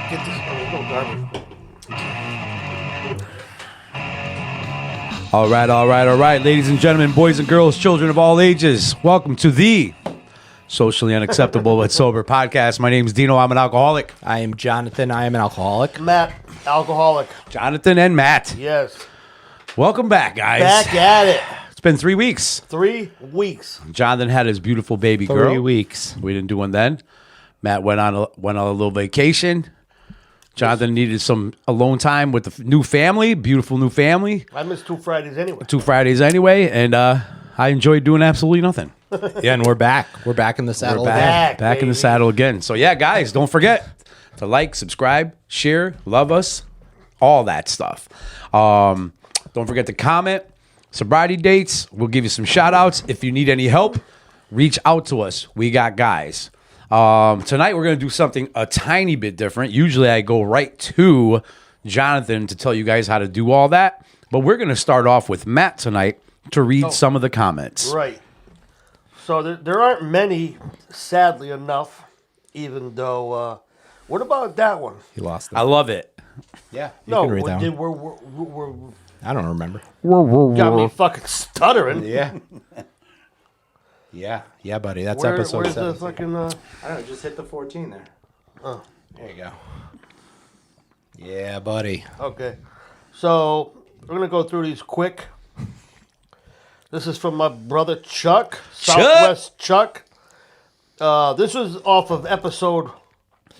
Get this. No garbage. All right. Ladies and gentlemen, boys and girls, children of all ages, welcome to the Socially Unacceptable but Sober podcast. My name is Dino. I'm an alcoholic. I am Jonathan. I am an alcoholic. Matt, alcoholic. Jonathan and Matt. Yes. Welcome back, guys. Back at it. It's been 3 weeks. 3 weeks. Jonathan had his beautiful baby girl. 3 weeks. We didn't do one then. Matt went on a little vacation. Jonathan needed some alone time with the new family, beautiful new family. I missed 2 Fridays anyway. 2 Fridays anyway, and I enjoyed doing absolutely nothing. Yeah, and we're back. We're back in the saddle. We're back in baby. the saddle again. So yeah, guys, don't forget to like, subscribe, share, love us, all that stuff. Don't forget to comment. Sobriety dates. We'll give you some shout outs. If you need any help, reach out to us. We got guys. Tonight we're going to do something a tiny bit different. Usually I go right to Jonathan to tell you guys how to do all that. But we're going to start off with Matt tonight to read some of the comments. Right. So there aren't many, sadly enough, even though... what about that one? He lost it. I love it. Yeah. You No, can read that one. we're I don't remember. got me fucking stuttering. Yeah. Yeah, buddy. That's Where's episode the 7. fucking... I don't know. Just hit the 14 there. Oh. There you go. Yeah, buddy. Okay. So, we're going to go through these quick. This is from my brother Chuck. Southwest Chuck. This was off of episode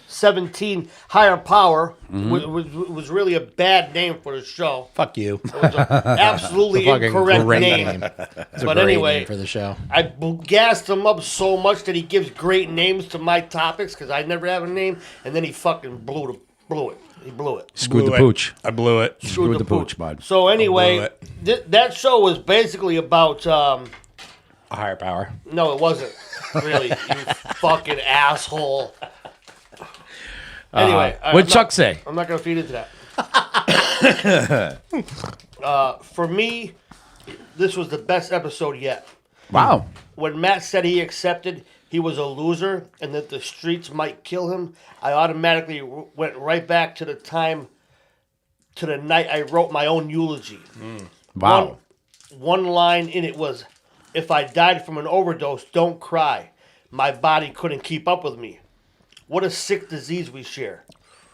17, Higher Power. Was really a bad name for the show. Fuck you. It was an absolutely incorrect great name. It's a But great anyway, name for the show. I gassed him up so much that he gives great names to my topics because I never have a name, and then he fucking blew it. He blew it. Screwed the pooch. I blew it. Screwed the pooch, bud. So anyway, that show was basically about. A higher power. No, it wasn't really. You fucking asshole. Anyway, What'd Chuck say? I'm not gonna feed into that. For me, this was the best episode yet. Wow. When Matt said he accepted he was a loser and that the streets might kill him, I automatically went right back to the night I wrote my own eulogy. Wow. One line in it was, "If I died from an overdose, don't cry. My body couldn't keep up with me. What a sick disease we share.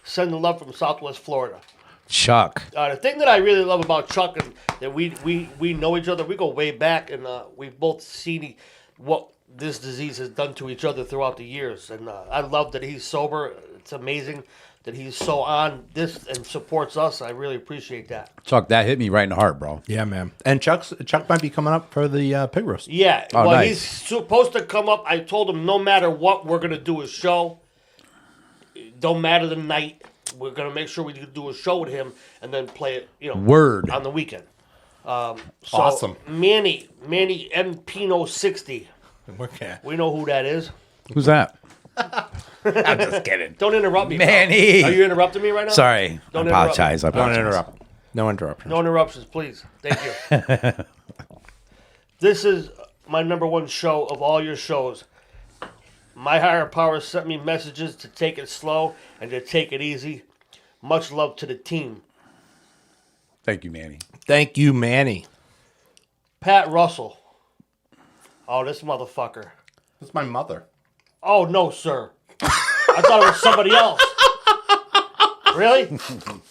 Send the love from Southwest Florida." Chuck. The thing that I really love about Chuck and that we know each other. We go way back, and we've both seen what this disease has done to each other throughout the years. And I love that he's sober. It's amazing that he's so on this and supports us. I really appreciate that. Chuck, that hit me right in the heart, bro. Yeah, man. And Chuck might be coming up for the pig roast. Yeah, Oh, well, nice. he's supposed to come up. I told him no matter what, we're going to do a show. Don't matter the night. We're going to make sure we do a show with him and then play it, Word. on the weekend. So Awesome. Manny M. Pino 60. Okay. We know who that is. Who's that? I'm just kidding. Don't interrupt me, pal. Manny. Are you interrupting me right now? Sorry. Don't I apologize. Don't interrupt. No interruptions. No interruptions, please. Thank you. This is my number one show of all your shows. My higher power sent me messages to take it slow and to take it easy. Much love to the team. Thank you, Manny. Thank you, Manny. Pat Russell. Oh, this motherfucker. That's my mother. Oh, no, sir. I thought it was somebody else. Really?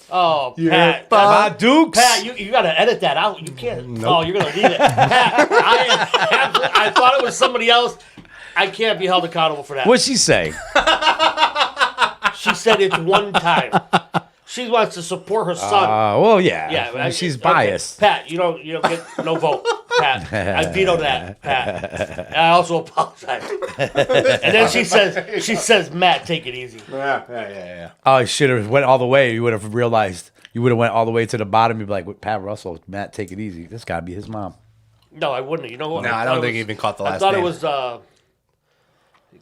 Oh, Pat. My Dukes. Pat, you got to edit that out. You can't. Nope. Oh, you're going to leave it. Pat, I thought it was somebody else. I can't be held accountable for that. What'd she say? She said it's one time. She wants to support her son. Well, yeah. Yeah, She's okay. biased. Pat, you don't get no vote. Pat, I veto that. Pat, I also apologize. And then she says, Matt, take it easy. Yeah. Oh, I should have went all the way. You would have realized. You would have went all the way to the bottom. You'd be like, Pat Russell, Matt, take it easy. This got to be his mom. No, I wouldn't. You know what? No, I don't think he even caught the last I thought name. it was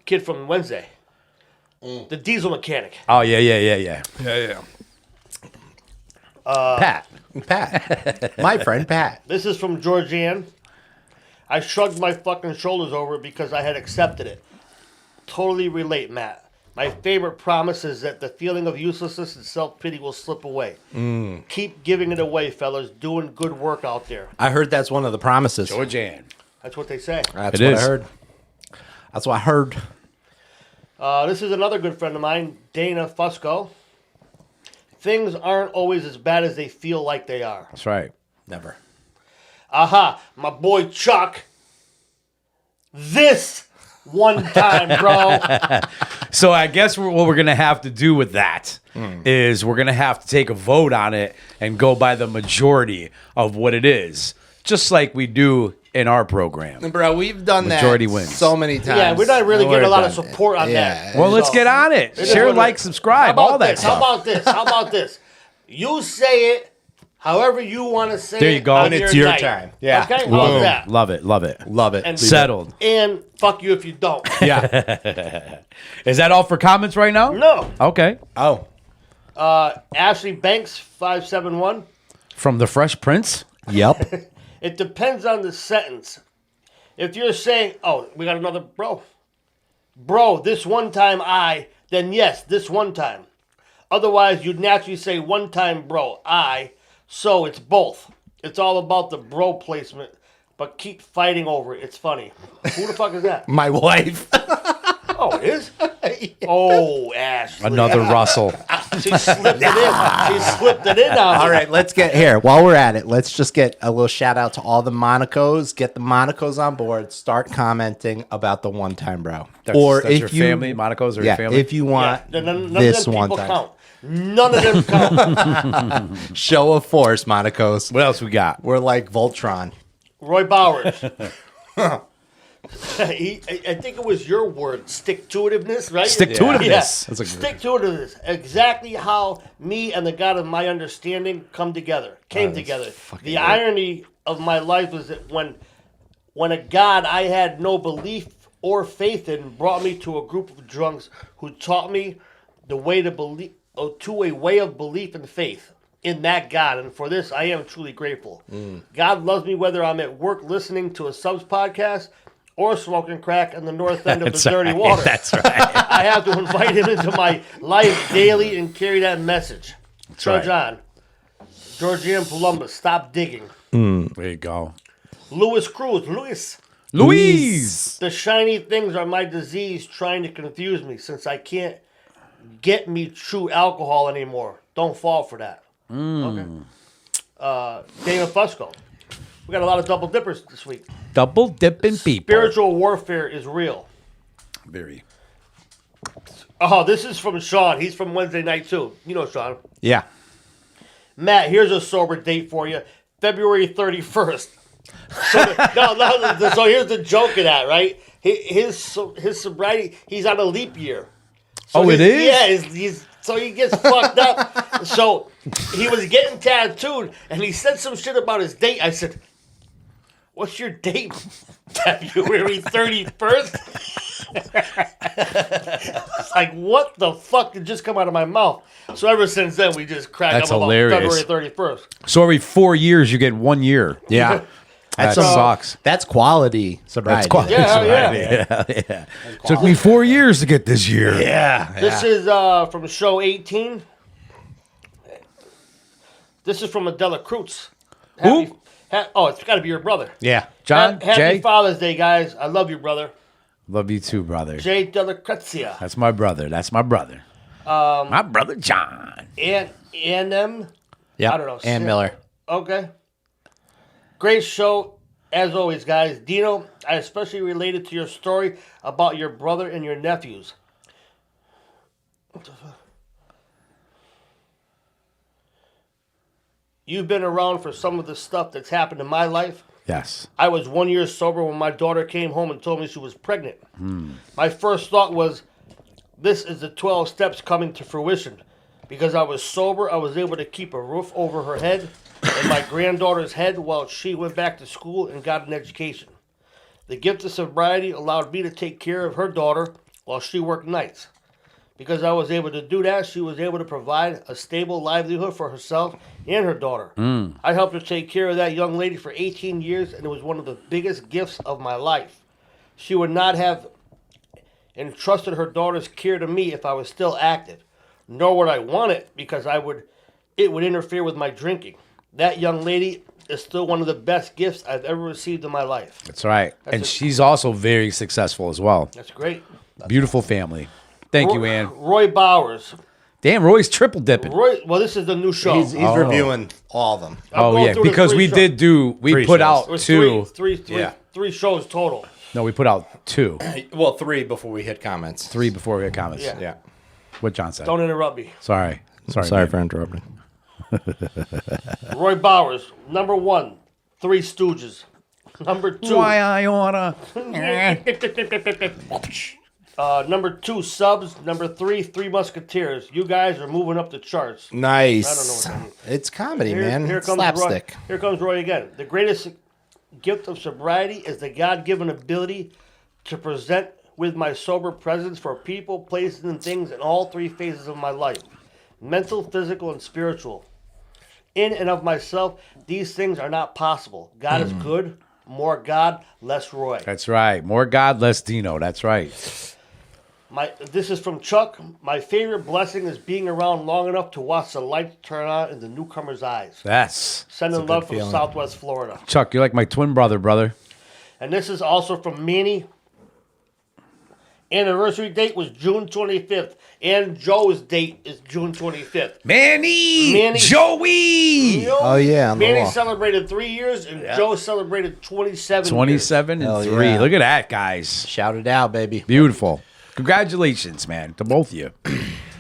kid from Wednesday. The diesel mechanic. Oh, yeah. Yeah. Pat. My friend Pat. This is from Georgianne. I shrugged my fucking shoulders over it because I had accepted it. Totally relate, Matt. My favorite promise is that the feeling of uselessness and self-pity will slip away. Keep giving it away, fellas. Doing good work out there. I heard that's one of the promises. Georgian. That's what they say. That's It what is. I heard. That's what I heard. This is another good friend of mine, Dana Fusco. Things aren't always as bad as they feel like they are. That's right. Never. Aha, my boy Chuck. This one time, bro. So I guess what we're going to have to do with that is we're going to have to take a vote on it and go by the majority of what it is, just like we do in our program. Bro, we've done Majority that wins. so many times. Yeah, we're not really We're getting a lot of done. support on Yeah. that. Well, let's So, get on it. is Share, what it like, is. subscribe, How about all that this? stuff. How about this? How about this? You say it however you want to say it. There you go. on And it's your night. time. Yeah. Okay? How's Love that? it. Love it. Love it. Love it. And- Settled. And fuck you if you don't. Yeah. Is that all for comments right now? No. Okay. Oh. Ashley Banks, 571. From the Fresh Prince. Yep. It depends on the sentence. If you're saying, oh, we got another bro. Bro, this one time then yes, this one time. Otherwise, you'd naturally say one time bro, so it's both. It's all about the bro placement, but keep fighting over it. It's funny. Who the fuck is that? My wife. Oh, it is? Oh, Ashley. Another Russell. She slipped it in. She slipped it in on me. All right, let's get here. While we're at it, let's just get a little shout out to all the Monacos. Get the Monacos on board. Start commenting about the one time bro. That's if your you family, Monaco's or your family? if you want None of this them one people time. count. None of them count. Show of force, Monacos. What else we got? We're like Voltron. Roy Bowers. I think it was your word, stick-to-itiveness, right? Stick-to-itiveness. Yeah. That's a good- Stick-to-itiveness. Exactly how me and the God of my understanding came together. The irony of my life is that when a God I had no belief or faith in brought me to a group of drunks who taught me the way to believe, to a way of belief and faith in that God, and for this I am truly grateful. God loves me whether I'm at work listening to a subs podcast or smoking crack in the north end of the dirty water. That's right. I have to invite him into my life daily and carry that message. Trudge right. on. Georgian Columbus, stop digging. There you go. Louis Cruz, Louise. the shiny things are my disease trying to confuse me since I can't get me true alcohol anymore. Don't fall for that. Okay. Dana Fusco. We got a lot of double dippers this week. Double dipping people. Spiritual warfare is real. Very. Oh, this is from Sean. He's from Wednesday night too. You know Sean. Yeah. Matt, here's a sober date for you. February 31st. So here's the joke of that, right? His sobriety, he's on a leap year. So Oh, it is? Yeah, so he gets fucked up. So he was getting tattooed, and he said some shit about his date. I said, what's your date? February 31st? It's like, what the fuck did just come out of my mouth? So ever since then, we just crack That's up hilarious. about February 31st. So every 4 years, you get 1 year. Yeah. That That's sucks. That's quality sobriety. That's quality. Yeah, Yeah. Took me 4 years to get this year. Yeah. This is from show 18. This is from Adela Cruz. Who? It's got to be your brother. Yeah. John, Happy Jay. Father's Day, guys. I love you, brother. Love you too, brother. Jay Dela Cruzia. That's my brother. My brother John. And Yeah. I don't know. And Miller. Okay. Great show, as always, guys. Dino, I especially related to your story about your brother and your nephews. What the fuck? You've been around for some of the stuff that's happened in my life. Yes. I was 1 year sober when my daughter came home and told me she was pregnant. My first thought was, this is the 12 steps coming to fruition. Because I was sober, I was able to keep a roof over her head and my granddaughter's head while she went back to school and got an education. The gift of sobriety allowed me to take care of her daughter while she worked nights. Because I was able to do that, she was able to provide a stable livelihood for herself and her daughter. I helped her take care of that young lady for 18 years, and it was one of the biggest gifts of my life. She would not have and trusted her daughter's care to me if I was still active. Nor would I want it because it would interfere with my drinking. That young lady is still one of the best gifts I've ever received in my life. That's right. And she's also very successful as well. That's great. Beautiful family. Thank you, Ann. Roy Bowers. Damn, Roy's triple dipping. Well, this is the new show. He's reviewing all of them. I'm going through the because three we shows. we Three put shows. out It was two. three shows total. No, we put out two. Well, 3 before we hit comments. 3 before we had comments. Yeah. Yeah. What John said. Don't interrupt me. Sorry. Sorry man. for interrupting. Roy Bowers, number 1, Three Stooges. Number 2, Why I oughta. number 2, Subs. Number 3, Three Musketeers. You guys are moving up the charts. Nice. I don't know what that means. It's comedy, man. Here It's comes slapstick. Roy. Here comes Roy again. The greatest gift of sobriety is the God-given ability to present with my sober presence for people, places, and things in all 3 phases of my life: mental, physical, and spiritual. In and of myself, these things are not possible. God is good. More God, less Roy. That's right. More God, less Dino. That's right. This is from Chuck. My favorite blessing is being around long enough to watch the light turn on in the newcomer's eyes. That's Sending love from Southwest Florida. Chuck. You're like my twin brother. And this is also from Manny. Anniversary date was June 25th. And Joe's date is June 25th. Manny, Joey. Oh, yeah, on the Manny wall. celebrated 3 years, and Joe celebrated 27 27 and Hell 3. yeah. Look at that, guys. Shout it out, baby. Beautiful. Congratulations, man, to both of you. All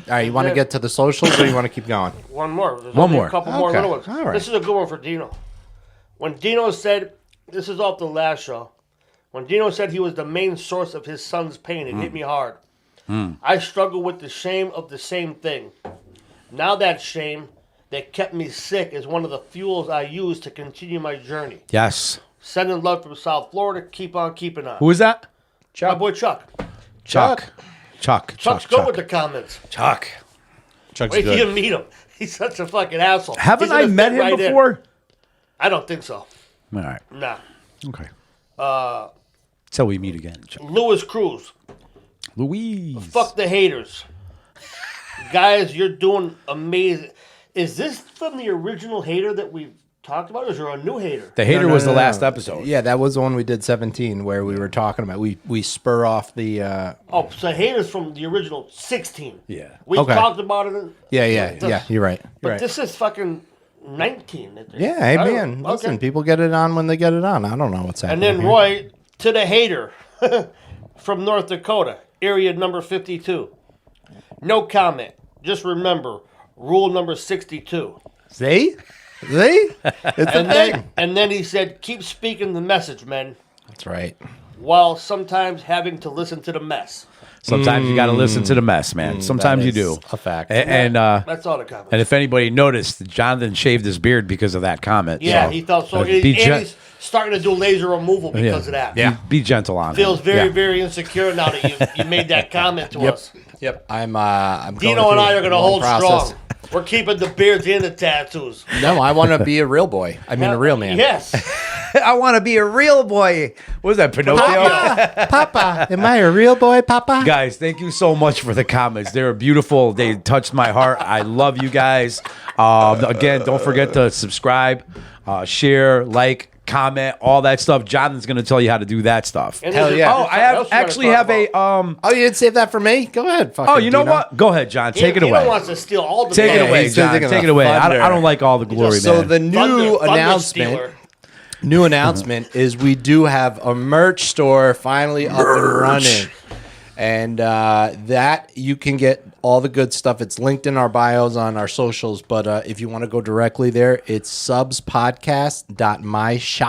right, you want to get to the socials or you want to keep going? One more. There's One only more. A couple more Okay. little ones. All right. This is a good one for Dino. When Dino said, this is off the last show. When Dino said he was the main source of his son's pain, it hit me hard. I struggle with the shame of the same thing. Now that shame that kept me sick is one of the fuels I use to continue my journey. Yes. Sending love from South Florida. Keep on keeping on. Who is that? My boy Chuck. Chuck. Chuck's good with the comments. Chuck. Chuck's Wait till good. you meet him. He's such a fucking asshole. Haven't He's I gonna met fit him right in. before? I don't think so. All right. Nah. Okay. Till we meet again. Chuck. Louis Cruz. Louise. Fuck the haters. Guys, you're doing amazing. Is this from the original hater that we've talked about, or is there a new hater? The hater was the last episode. Yeah, that was the one we did 17 where we were talking about. We spur off the. Oh, so haters from the original 16. Yeah. We Okay. talked about it. Yeah. You're right. But this is fucking 19. Yeah, hey I don't- man, listen, okay. people get it on when they get it on. I don't know what's And happening. then here. Roy, to the hater from North Dakota, area number 52. No comment. Just remember, rule number 62. See, it's a thing. And then he said, keep speaking the message, man, That's right. while sometimes having to listen to the mess. Sometimes you got to listen to the mess, man. Sometimes you That do. is a fact. And That's all the comments. if anybody noticed, Jonathan shaved his beard because of that comment. Yeah, so, he felt so. be And gen- he's starting to do laser removal because of that. Yeah. Be gentle on Feels him. very, Yeah. very insecure now that you made that comment to us. Yep. I'm going Dino and I are going to through hold one process. strong. We're keeping the beards and the tattoos. No, I want to be a real boy. I mean, a real man. Yes. I want to be a real boy. What was that, Pinocchio? Papa, am I a real boy, Papa? Guys, thank you so much for the comments. They were beautiful. They touched my heart. I love you guys. Again, don't forget to subscribe, share, like, comment, all that stuff. Jonathan's going to tell you how to do that stuff. And Hell there's yeah. Oh, I something have else we gotta actually talk have a about. Oh, you didn't save that for me? Go ahead. Oh, you know Dino. what? Go ahead, John. Take it Dino away. wants to steal all the Take it glory. away, he's John. thinking Take of it away. thunder. I don't like all the glory, So man. the new Thunder announcement. stealer. New announcement is we do have a merch store finally up and running. And that you can get all the good stuff. It's linked in our bios on our socials. But if you want to go directly there, it's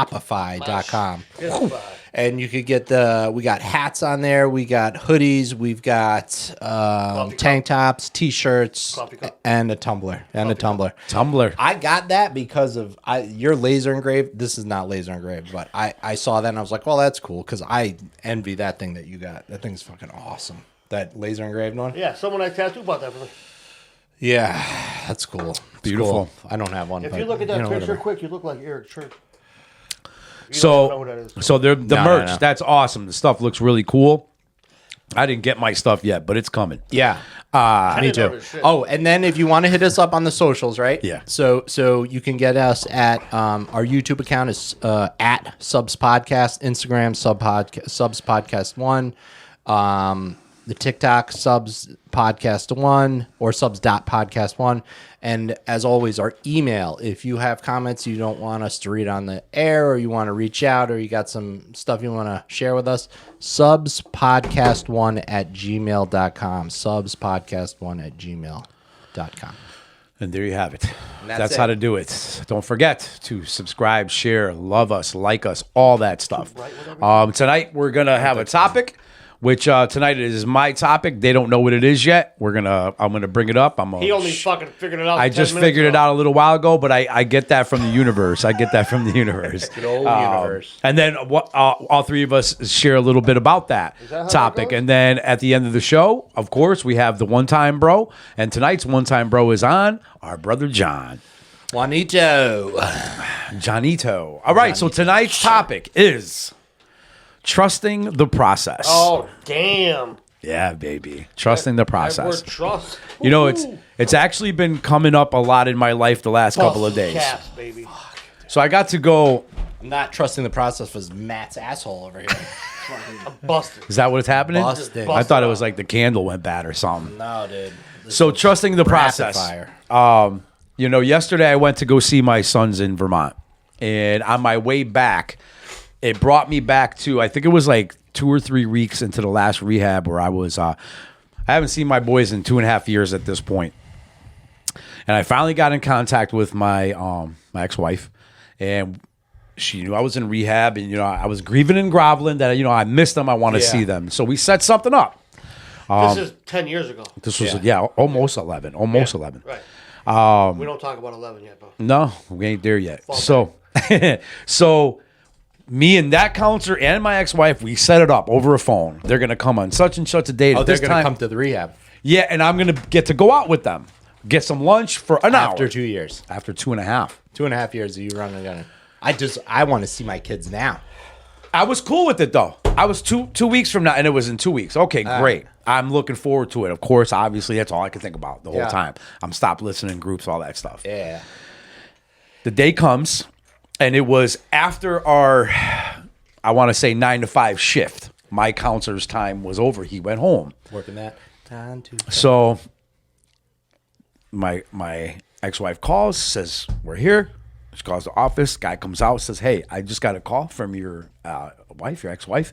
subspodcast.myshopify.com. And you could get we got hats on there. We got hoodies. We've got tank tops, T-shirts, Coffee cup. and a tumbler. Tumblr. I got that because of your laser engraved. This is not laser engraved, but I saw that and I was like, well, that's cool because I envy that thing that you got. That thing's fucking awesome. That laser engraved one. Yeah, someone I tattooed bought that for me. Yeah, that's cool. It's Beautiful. cool. I don't have one. If but, you look at that know, picture whatever. quick, you look like Eric Church. You don't know who that is. So the No, merch, no. that's awesome. The stuff looks really cool. I didn't get my stuff yet, but it's coming. Yeah. Me didn't know too. this shit. Oh, and then if you want to hit us up on the socials, right? Yeah. So you can get us at our YouTube account is at Subs Podcast, Instagram Subs Podcast 1, the TikTok Subs Podcast 1 or Subs.podcast 1. And as always, our email. If you have comments you don't want us to read on the air, or you want to reach out, or you got some stuff you want to share with us, subspodcast1@gmail.com. Subspodcast1@gmail.com. And there you have it. that's how it. to do it. Don't forget to subscribe, share, love us, like us, all that stuff. Tonight we're gonna have a topic, which tonight is my topic. They don't know what it is yet. I'm gonna bring it up. He only fucking figured it out. I 10 just minutes figured it ago. out a little while ago, but I get that from the universe. Good old universe. And then all three of us share a little bit about that topic. goes? And then at the end of the show, of course, we have the One Time Bro. And tonight's One Time Bro is on our brother John. Juanito. Johnito. All right, so tonight's topic is trusting the process. Oh damn! Yeah, baby. Trusting the That process. word trust. You know, Ooh. it's actually been coming up a lot in my life the last couple of days. Caps, baby. So I got to go. I'm not trusting the process was Matt's asshole over here. I'm busted. Is that what's happening? Busted. I thought it was like the candle went bad or something. No, dude. So trusting the Rapid process. fire. Yesterday I went to go see my sons in Vermont, and on my way back, it brought me back to, I think it was like 2 or 3 weeks into the last rehab where I was. I haven't seen my boys in 2.5 years at this point, and I finally got in contact with my my ex-wife, and she knew I was in rehab, and I was grieving and groveling that I missed them. I want to Yeah. see them, so we set something up. This is 10 years ago. This was almost 11, almost 11. Right. We don't talk about 11 yet, though. No, we ain't there yet. So, so me and that counselor and my ex-wife, we set it up over a phone. They're gonna come on such and such a date. Oh, at they're this going to time. come to the rehab Yeah, and I'm gonna get to go out with them, get some lunch for an after hour. 2 years. After 2.5. 2.5 years of you running a gun. I want to see my kids now. I was cool with it though. I was 2 weeks from now, and it was in 2 weeks. Okay, great. I'm looking forward to it. Of course, obviously, that's all I can think about the whole Yeah. time. I'm stopped listening to groups, all that stuff. Yeah. The day comes, and it was after our, I want to say 9 to 5 shift. My counselor's time was over. He went home. Working that. Time to. So my ex-wife calls, says, we're here. She calls the office. Guy comes out, says, hey, I just got a call from your wife, your ex-wife,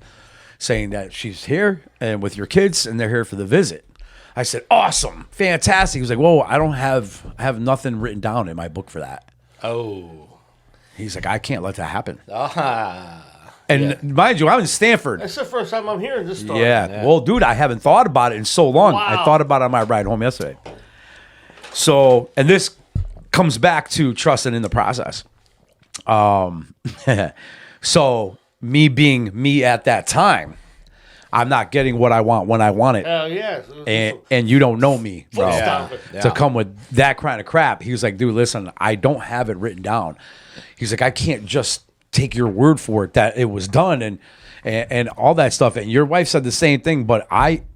saying that she's here and with your kids, and they're here for the visit. I said, awesome, fantastic. He was like, whoa, I have nothing written down in my book for that. Oh. He's like, I can't let that happen. Ah. And mind you, I'm in Stanford. That's the first time I'm hearing this story. Yeah. Well, dude, I haven't thought about it in so long. I Wow. thought about it on my ride home yesterday. So, and this comes back to trusting in the process. So me being me at that time, I'm not getting what I want when I want it. Hell yeah. And you don't know me, bro. Stop it. To come with that kind of crap. He was like, dude, listen, I don't have it written down. He's like, I can't just take your word for it that it was done and all that stuff. And your wife said the same thing, but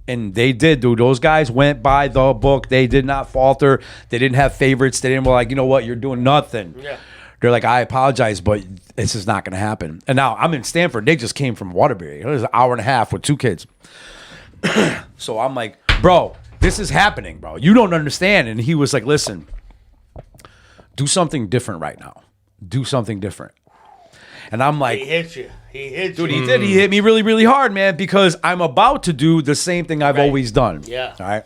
they did, dude. Those guys went by the book. They did not falter. They didn't have favorites. They didn't be like, you know what, you're doing nothing. Yeah. They're like, I apologize, but this is not going to happen. And now I'm in Stanford. They just came from Waterbury. It was an hour and a half with 2 kids. So I'm like, bro, this is happening, bro. You don't understand. And he was like, listen, do something different right now. Do something different. And I'm like, He hit you. He hit dude, you. he did. He hit me really, really hard, man, because I'm about to do the same thing I've always done. Yeah. All right.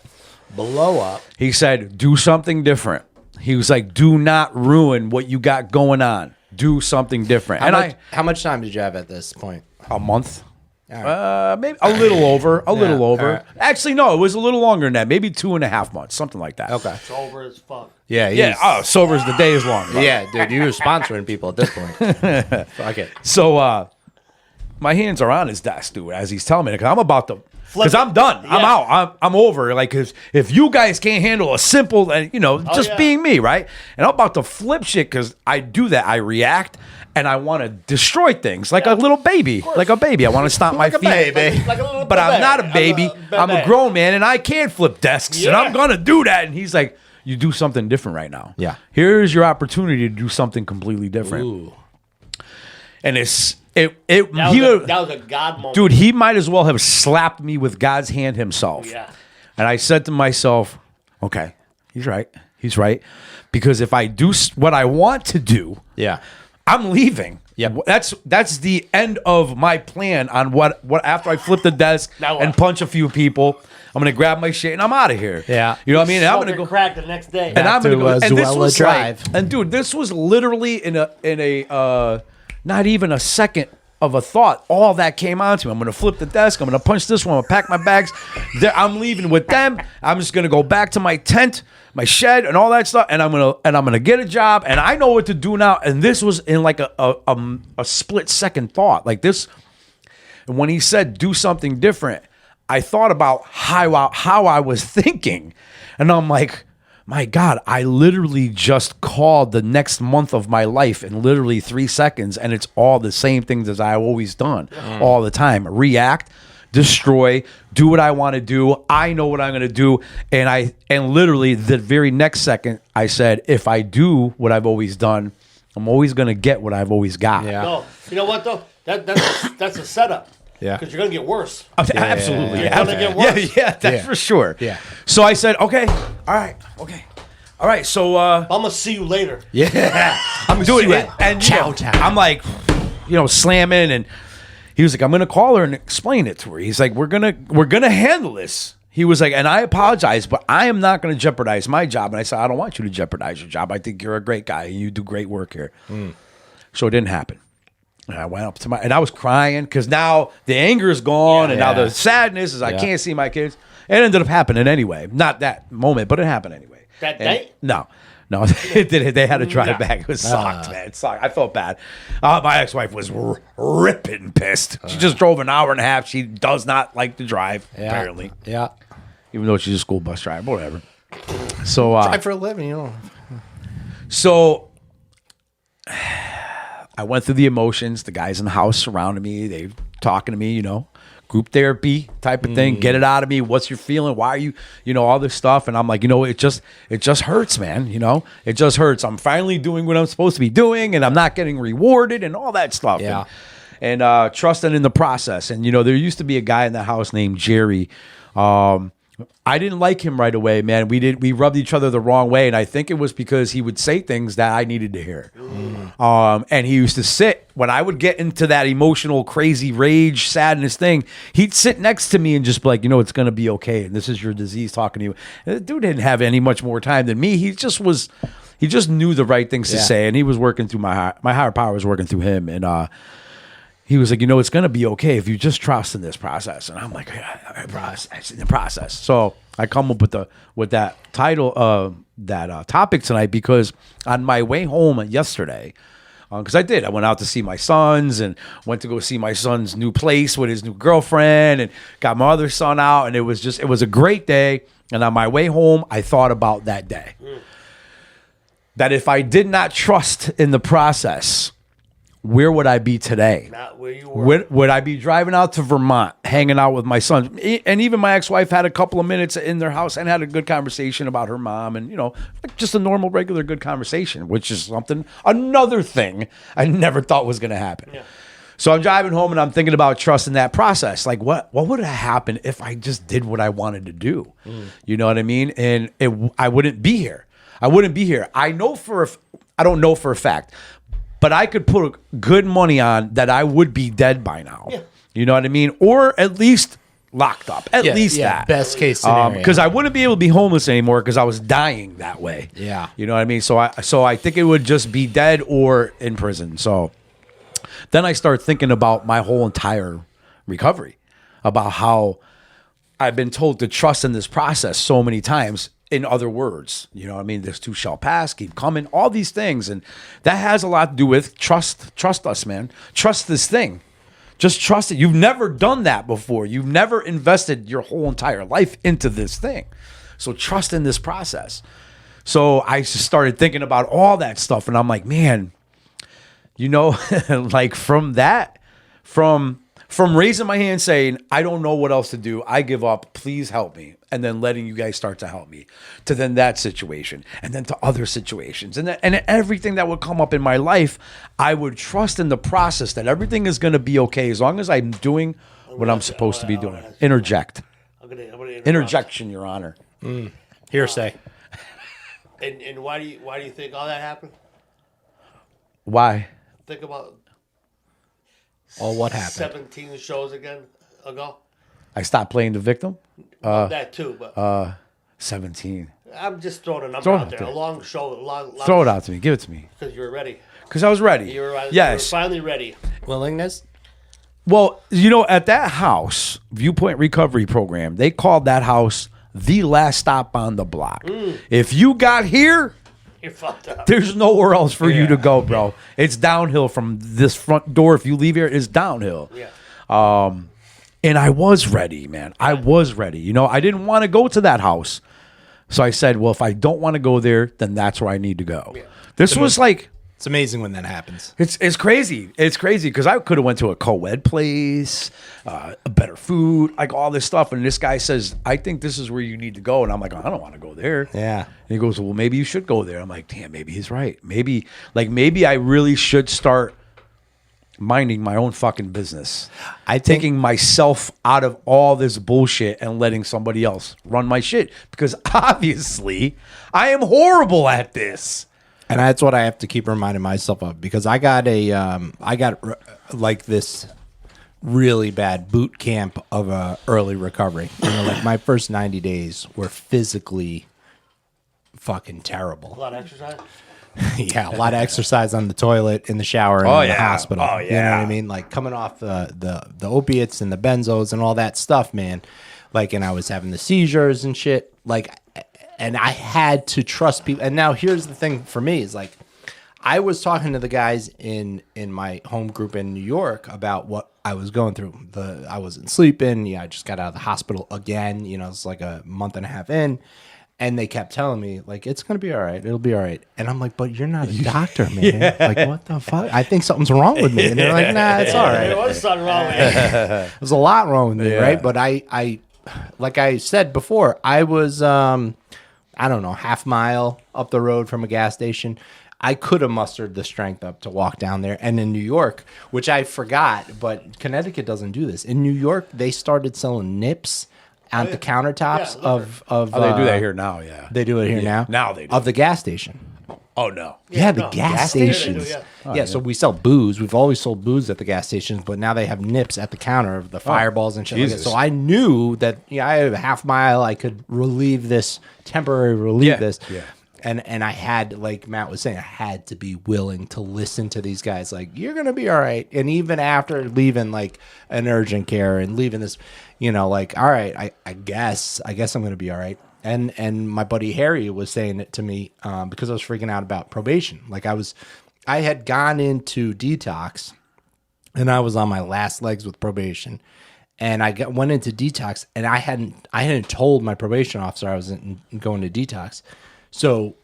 Blow up. He said, do something different. He was like, do not ruin what you got going on. Do something different. How much time did you have at this point? A month. All Maybe a little over. A little over. all right. Actually, no, it was a little longer than that. Maybe 2.5 months, something like that. Okay. Sober as fuck. Yeah. Yeah. Sober as the day is long. Bro. Yeah, dude, you were sponsoring people at this point. Fuck it. So my hands are on his desk, dude, as he's telling me, because I'm about to because I'm done. I'm out. I'm over. Like, if you guys can't handle a simple, just being me, right? And I'm about to flip shit because I do that. I react and I want to destroy things like a little baby, like a baby. I want to stomp my feet, Like a little but I'm bebe. not a baby. I'm a grown man, and I can't flip desks, and I'm gonna do that. And he's like, "You do something different right now. Yeah. Here's your opportunity to do something completely different." Ooh. And That was a God moment. dude, he might as well have slapped me with God's hand himself. Yeah. And I said to myself, okay, he's right. He's right. Because if I do what I want to do, Yeah. I'm leaving. Yep. That's the end of my plan on what after I flip the desk Now what? and punch a few people, I'm gonna grab my shit and I'm out of here. Yeah. You know what I mean? And I'm gonna Smoking go crack the next day. and I'm gonna to, go. And this Zuela was Drive. and dude, this was literally in a not even a second of a thought. All that came onto me. I'm gonna flip the desk. I'm gonna punch this one. I'm gonna pack my bags. I'm leaving with them. I'm just gonna go back to my tent, my shed, and all that stuff. And I'm gonna get a job. And I know what to do now. And this was in like a split second thought. Like this. And when he said do something different, I thought about how I was thinking, and I'm like, my God, I literally just called the next month of my life in literally 3 seconds, and it's all the same things as I've always done all the time. React, destroy, do what I want to do. I know what I'm going to do, and literally the very next second, I said, if I do what I've always done, I'm always going to get what I've always got. Yeah. No, you know what though? That's a setup. Yeah. Because you're gonna get worse. Absolutely. You're gonna get worse. Yeah, that's for sure. Yeah. So I said, okay, all right. So I'm gonna see you later. Yeah. I'm doing it, and Chow time. I'm like, slamming, and he was like, I'm gonna call her and explain it to her. He's like, we're gonna handle this. He was like, and I apologize, but I am not gonna jeopardize my job. And I said, I don't want you to jeopardize your job. I think you're a great guy. You do great work here. So it didn't happen. And I went up to and I was crying because now the anger is gone, and now the sadness is I can't see my kids. It ended up happening anyway. Not that moment, but it happened anyway. That day? No, it did. They had to drive back. It was sucked, man. It sucked. I felt bad. My ex-wife was ripping pissed. She just drove an hour and a half. She does not like to drive, apparently. Yeah. Even though she's a school bus driver, whatever. So Drive for a living, So I went through the emotions. The guys in the house surrounded me. They talking to me, group therapy type of thing. Get it out of me. What's your feeling? Why are you, all this stuff? And I'm like, it just hurts, man. It just hurts. I'm finally doing what I'm supposed to be doing, and I'm not getting rewarded and all that stuff. Yeah. And trusting in the process. And, there used to be a guy in the house named Jerry. I didn't like him right away, man. We rubbed each other the wrong way, and I think it was because he would say things that I needed to hear. And he used to sit when I would get into that emotional, crazy rage, sadness thing. He'd sit next to me and just be like, it's going to be okay, and this is your disease talking to you. And the dude didn't have any much more time than me. He just knew the right things to say, and he was working through my higher power was working through him, and he was like, it's going to be okay if you just trust in this process. And I'm like, it's in the process. So I come up with that title, that topic tonight, because on my way home yesterday, because I went out to see my sons and went to go see my son's new place with his new girlfriend and got my other son out. And it was a great day. And on my way home, I thought about that day. That if I did not trust in the process, where would I be today? Not where you were. Would I be driving out to Vermont, hanging out with my son? And even my ex-wife had a couple of minutes in their house and had a good conversation about her mom, and just a normal, regular, good conversation, which is another thing I never thought was going to happen. Yeah. So I'm driving home and I'm thinking about trusting that process. Like, what would have happened if I just did what I wanted to do? You know what I mean? And I wouldn't be here. I wouldn't be here. I don't know for a fact. But I could put good money on that I would be dead by now. Yeah. You know what I mean? Or at least locked up. At least that. Best case scenario. Because I wouldn't be able to be homeless anymore because I was dying that way. Yeah. You know what I mean? So I think it would just be dead or in prison. So then I start thinking about my whole entire recovery, about how I've been told to trust in this process so many times. In other words, this too shall pass, keep coming, all these things. And that has a lot to do with trust us, man. Trust this thing. Just trust it. You've never done that before. You've never invested your whole entire life into this thing. So trust in this process. So I just started thinking about all that stuff. And I'm like, man, you know, like from raising my hand saying, I don't know what else to do. I give up. Please help me. And then letting you guys start to help me, to then that situation, and then to other situations. And everything that would come up in my life, I would trust in the process that everything is going to be okay as long as I'm doing what I'm supposed to be doing. Interject. I'm gonna interrupt. Interjection, Your Honor. Hearsay. And why do you think all that happened? Why? Think about What happened? 17 shows ago. I stopped playing the victim? That too, but 17. I'm just throwing a number Throw it out out there. there. A long show, Throw it out to me. Give it to me. because you were ready. Because I was ready. You were Yes. finally ready. Willingness? Well, you know, at that house, Viewpoint Recovery Program, they called that house the last stop on the block. If you got here, You're fucked up. there's nowhere else for you to go, bro. It's downhill from this front door. If you leave here, it's downhill. Yeah. And I was ready, man. I was ready. You know, I didn't want to go to that house. So I said, well, if I don't want to go there, then that's where I need to go. Yeah. This was like, It's amazing when that happens. it's crazy. It's crazy because I could have went to a co-ed place, better food, like all this stuff. And this guy says, I think this is where you need to go. And I'm like, I don't want to go there. Yeah. And he goes, well, maybe you should go there. I'm like, damn, maybe he's right. Maybe I really should start minding my own fucking business. Taking myself out of all this bullshit and letting somebody else run my shit. Because obviously I am horrible at this. And that's what I have to keep reminding myself of, because I got like this really bad boot camp of early recovery. You know, like my first 90 days were physically fucking A terrible. lot of exercise. Yeah, a lot of exercise on the toilet, in the shower, and in the hospital. Oh, You know what I mean? Like coming off the opiates and the benzos and all that stuff, man. Like, and I was having the seizures and shit. Like, and I had to trust people. And now here's the thing for me is like, I was talking to the guys in my home group in New York about what I was going through. I wasn't sleeping. Yeah, I just got out of the hospital again. You know, it's like a month and a half in. And they kept telling me, like, it's going to be all right. It'll be all right. And I'm like, but you're not a doctor, man. Like, what the fuck? I think something's wrong with me. And they're like, nah, it's all right. There was something wrong with it. There's a lot wrong with me, right? But I, like I said before, I was, I don't know, half mile up the road from a gas station. I could have mustered the strength up to walk down there. And in New York, which I forgot, but Connecticut doesn't do this. In New York, they started selling nips at the countertops Yeah, of Oh, they do that here now, yeah. They do it here now? Now they do. Of the gas station. Oh, no. Yeah, the no, gas station, stations. yeah. Yeah, so we sell booze. We've always sold booze at the gas stations, but now they have nips at the counter of the fireballs and shit like that. Jesus. So I knew that I have a half mile. I could relieve this, this. Yeah. And I had, like Matt was saying, I had to be willing to listen to these guys. Like, you're going to be all right. And even after leaving, like, an urgent care and leaving this, you know, like, all right, I guess I'm going to be all right. And my buddy Harry was saying it to me because I was freaking out about probation. Like, I had gone into detox, and I was on my last legs with probation. And I went into detox, and I hadn't told my probation officer I was going to detox. So,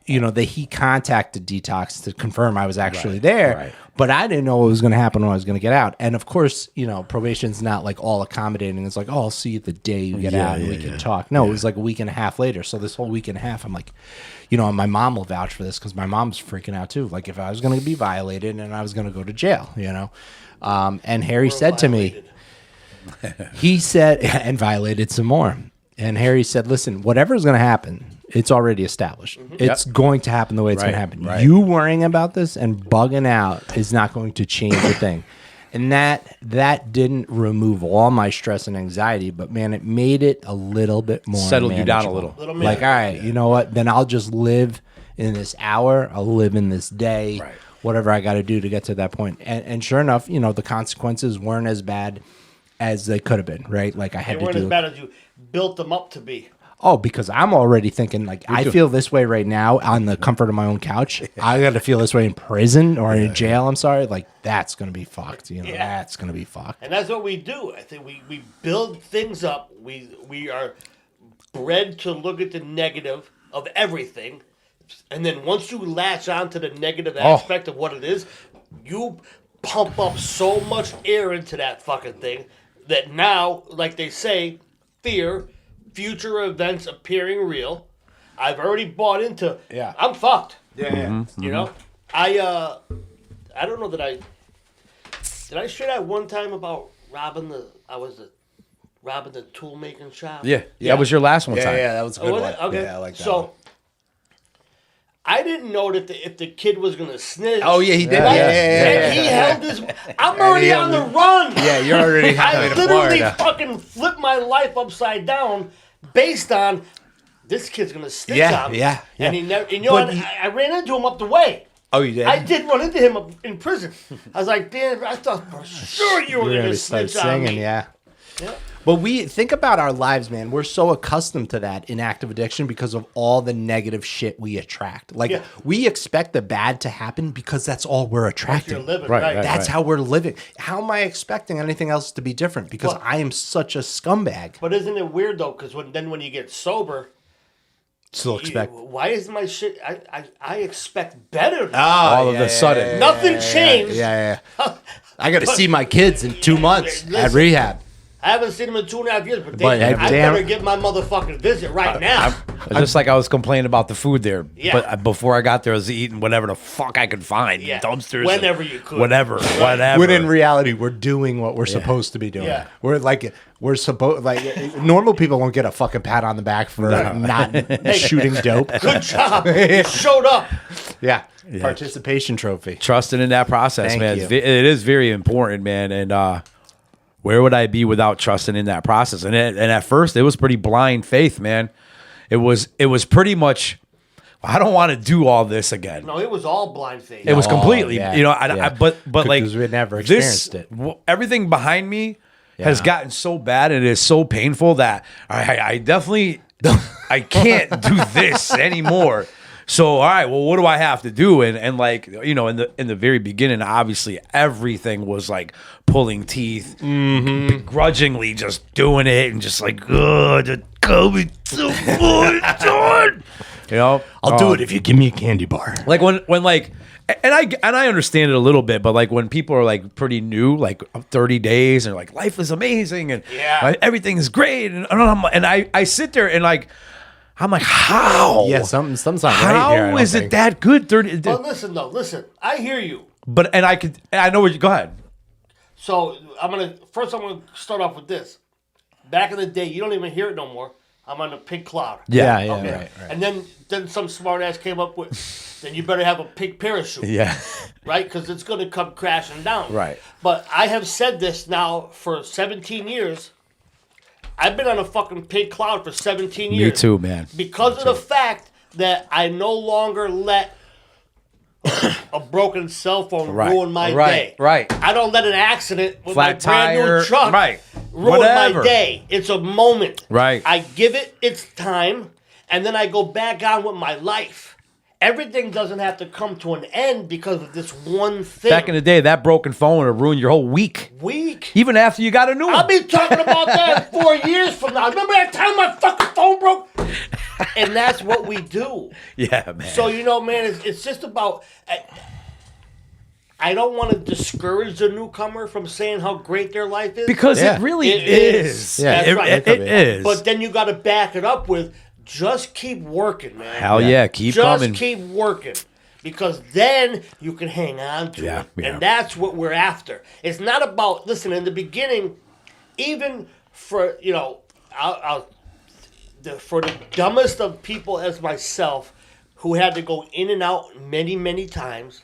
you know, he contacted detox to confirm I was actually there, right. but I didn't know what was going to happen when I was going to get out. And of course, you know, probation's not like all accommodating. It's like, oh, I'll see you the day you get out and we can talk. No, it was like a week and a half later. So this whole week and a half, I'm like, you know, and my mom will vouch for this because my mom's freaking out too. Like if I was going to be violated and I was going to go to jail, you know. And Harry said to me, he said, and violated some more. And Harry said, listen, whatever's going to happen, it's already established. It's going to happen the way it's going to happen. right. You worrying about this and bugging out is not going to change a thing. And that didn't remove all my stress and anxiety, but man, it made it a little bit more Settled you down a manageable. little. Like, all right, you know what? Then I'll just live in this hour. I'll live in this day. Right. Whatever I got to do to get to that point. And sure enough, you know, the consequences weren't as bad as they could have been, right? Like I They had to weren't do. as bad as you built them up to be. Oh, because I'm already thinking like I feel this way right now on the comfort of my own couch. I got to feel this way in prison or in jail. I'm sorry, like that's gonna be fucked. You know, that's gonna be fucked. And that's what we do. I think we build things up. We are bred to look at the negative of everything, and then once you latch on to the negative aspect of what it is, you pump up so much air into that fucking thing that now, like they say, fear. Future events appearing real. I've already bought into. Yeah. I'm fucked. Yeah. You know, I don't know that did I share that one time about robbing the tool making shop. Yeah, that was your last one time. Yeah, that was a good was one. it? Okay. Yeah, I like that. So one. I didn't know that if the kid was gonna snitch. Oh yeah, he did. right? Yeah. And he held his. I'm already on the run. Yeah, you're already I halfway to literally Florida. fucking flipped my life upside down based on this kid's gonna snitch on me. Yeah. And he never. And, you know, But and I ran into him up the way. Oh, you did? I did run into him up in prison. I was like, damn, I thought for sure you were You're gonna start snitch on me. yeah. Yeah. But we think about our lives, man. We're so accustomed to that in active addiction because of all the negative shit we attract. Like we expect the bad to happen because that's all we're attracting. You're living Right, right. right. That's how we're living. How am I expecting anything else to be different? Because Well- I am such a scumbag. But isn't it weird though? Because when you get sober, Still expect. why is my shit? I expect better. Now. All of a sudden. Nothing changed. Yeah. I got to see my kids in 2 months at Listen. rehab. I haven't seen him in 2.5 years, but But, I damn- better get my motherfucking visit right now. Just like I was complaining about the food there. Yeah. But before I got there, I was eating whatever the fuck I could find. Yeah. Dumpsters. Whenever and you could. Whatever. When in reality, we're doing what we're supposed to be doing. Yeah. We're supposed normal people won't get a fucking pat on the back for not shooting dope. Good job. You showed up. Yeah. Participation trophy. Trusting in that process, Thank man. you. It is very important, man. And where would I be without trusting in that process? And at first, it was pretty blind faith, man. It was pretty much. I don't want to do all this again. No, it was all blind faith. It was completely, yeah, you know. yeah. But like Because we had never this, experienced it. Everything behind me has Yeah. gotten so bad and it is so painful that I definitely I can't do this anymore. So all right, well, what do I have to do? And like you know, in the very beginning, obviously everything was like pulling teeth, begrudgingly just doing it, and just like, oh, the COVID so good. You know, I'll do it if you give me a candy bar. like when like and I understand it a little bit, but like when people are like pretty new, like 30 days, and they're like life is amazing and everything is great, and I sit there and like I'm like, how? Yeah, something's not right here. I How don't is it think. that good? 30, But listen. I hear you. but and I know what you go ahead. So I'm gonna start off with this. Back in the day, you don't even hear it no more. I'm on a pink cloud. Yeah, Okay. right. And then some smart ass came up with, then you better have a pink parachute. Yeah. Right? Because it's going to come crashing down. Right. But I have said this now for 17 years. I've been on a fucking pink cloud for 17 years. Me too, man. Because of the fact that I no longer let a broken cell phone ruin my day. Right. I don't let an accident with Flat my brand tire, new truck right. ruin Whatever. my day. It's a moment. Right. I give it its time, and then I go back on with my life. Everything doesn't have to come to an end because of this one thing. Back in the day, that broken phone would have ruined your whole week. Even after you got a new one. I'll be talking about that 4 years from now. Remember that time my fucking phone broke? And that's what we do. Yeah, man. So, you know, man, it's just about... I don't want to discourage the newcomer from saying how great their life is. because Yeah. it really It is. is. Yeah, that's right. It is. But then you got to back it up with just keep working, man. Hell yeah, keep just coming. keep working. Because then you can hang on to Yeah, it. yeah. And that's what we're after. It's not about, listen, in the beginning, even for, you know, for the dumbest of people as myself, who had to go in and out many, many times,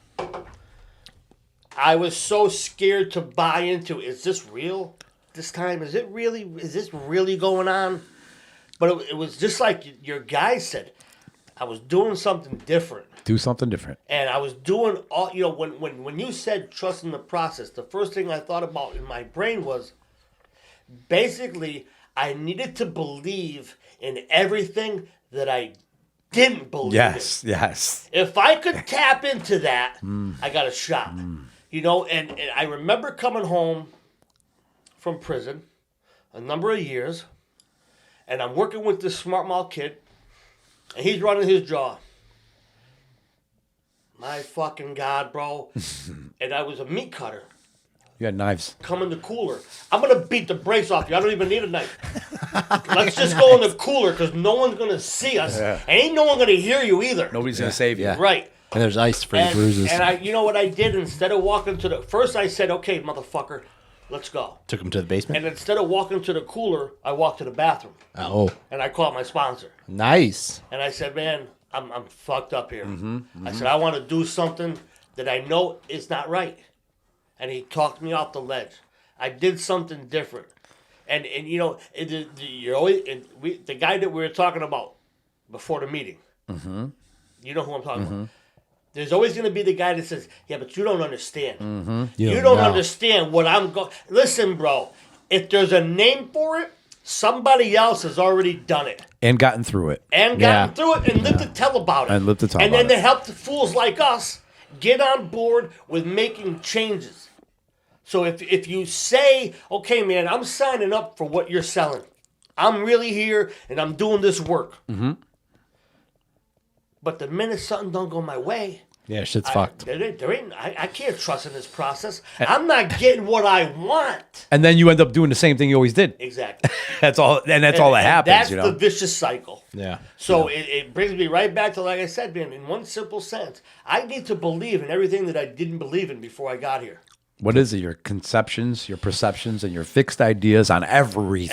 I was so scared to buy into, is this real this time? Is this really going on? But it was just like your guy said, I was doing something different. Do something different. And I was doing all, you know, when you said trust in the process, the first thing I thought about in my brain was basically I needed to believe in everything that I didn't believe Yes, in. yes. If I could tap into that, I got a shot. You know, and I remember coming home from prison a number of years, and I'm working with this smart mouth kid, and he's running his jaw. My fucking God, bro. And I was a meat cutter. You got knives. Come in the cooler. I'm going to beat the brakes off you. I don't even need a knife. Let's just go in the cooler because no one's going to see us. And ain't no one going to hear you either. Nobody's going to save you. Yeah. Right. And there's ice for your bruises. And I, you know what I did? Instead of walking to the... First I said, okay, motherfucker, let's go. Took him to the basement? And instead of walking to the cooler, I walked to the bathroom. Oh. And I called my sponsor. Nice. And I said, man, I'm fucked up here. I said, I want to do something that I know is not right. And he talked me off the ledge. I did something different. And you know, you're always, the guy that we were talking about before the meeting, you know who I'm talking about. There's always going to be the guy that says, yeah, but you don't understand. You don't understand what I'm going... Listen, bro, if there's a name for it, somebody else has already done it. And gotten through it. And gotten through it and lived to tell about it. And lived to tell and about then it. to help the fools like us get on board with making changes. So if you say, okay, man, I'm signing up for what you're selling. I'm really here and I'm doing this work. But the minute something don't go my way... Yeah, shit's fucked. I can't trust in this process. I'm not getting what I want. And then you end up doing the same thing you always did. Exactly. That's all that happens, That's you know. the vicious cycle. Yeah. So it brings me right back to, like I said, man, in one simple sense, I need to believe in everything that I didn't believe in before I got here. What is it? Your conceptions, your perceptions, and your fixed ideas on everything.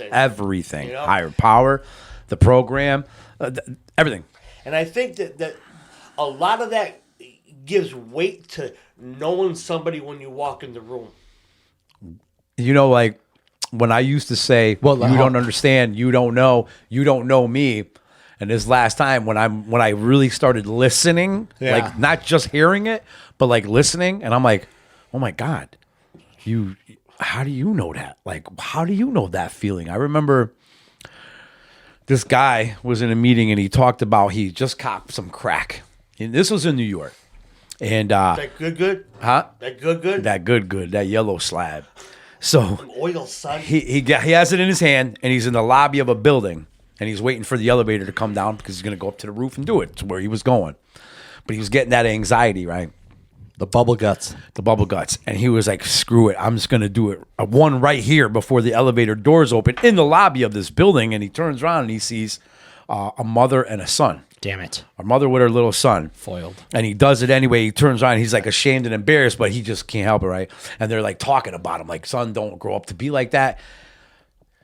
Everything. You know? Higher power, the program, everything. And I think that a lot of that gives weight to knowing somebody when you walk in the room. You know, like when I used to say, "Well, you don't understand, you don't know me," and this last time when I really started listening, like not just hearing it, but like listening, and I'm like, "Oh my God, how do you know that? Like, how do you know that feeling?" I remember this guy was in a meeting and he talked about he just copped some crack, and this was in New York. And that good? Huh? That good? That good, that yellow slab. So Some oil, son. he has it in his hand, and he's in the lobby of a building, and he's waiting for the elevator to come down because he's going to go up to the roof and do it to where he was going. But he was getting that anxiety, right? The bubble guts. And he was like, screw it. I'm just going to do it. One right here before the elevator doors open in the lobby of this building. And he turns around and he sees a mother and a son. Damn it. A mother with her little son. Foiled. And he does it anyway. He turns around. He's like ashamed and embarrassed, but he just can't help it, right? And they're like talking about him. Like, son, don't grow up to be like that.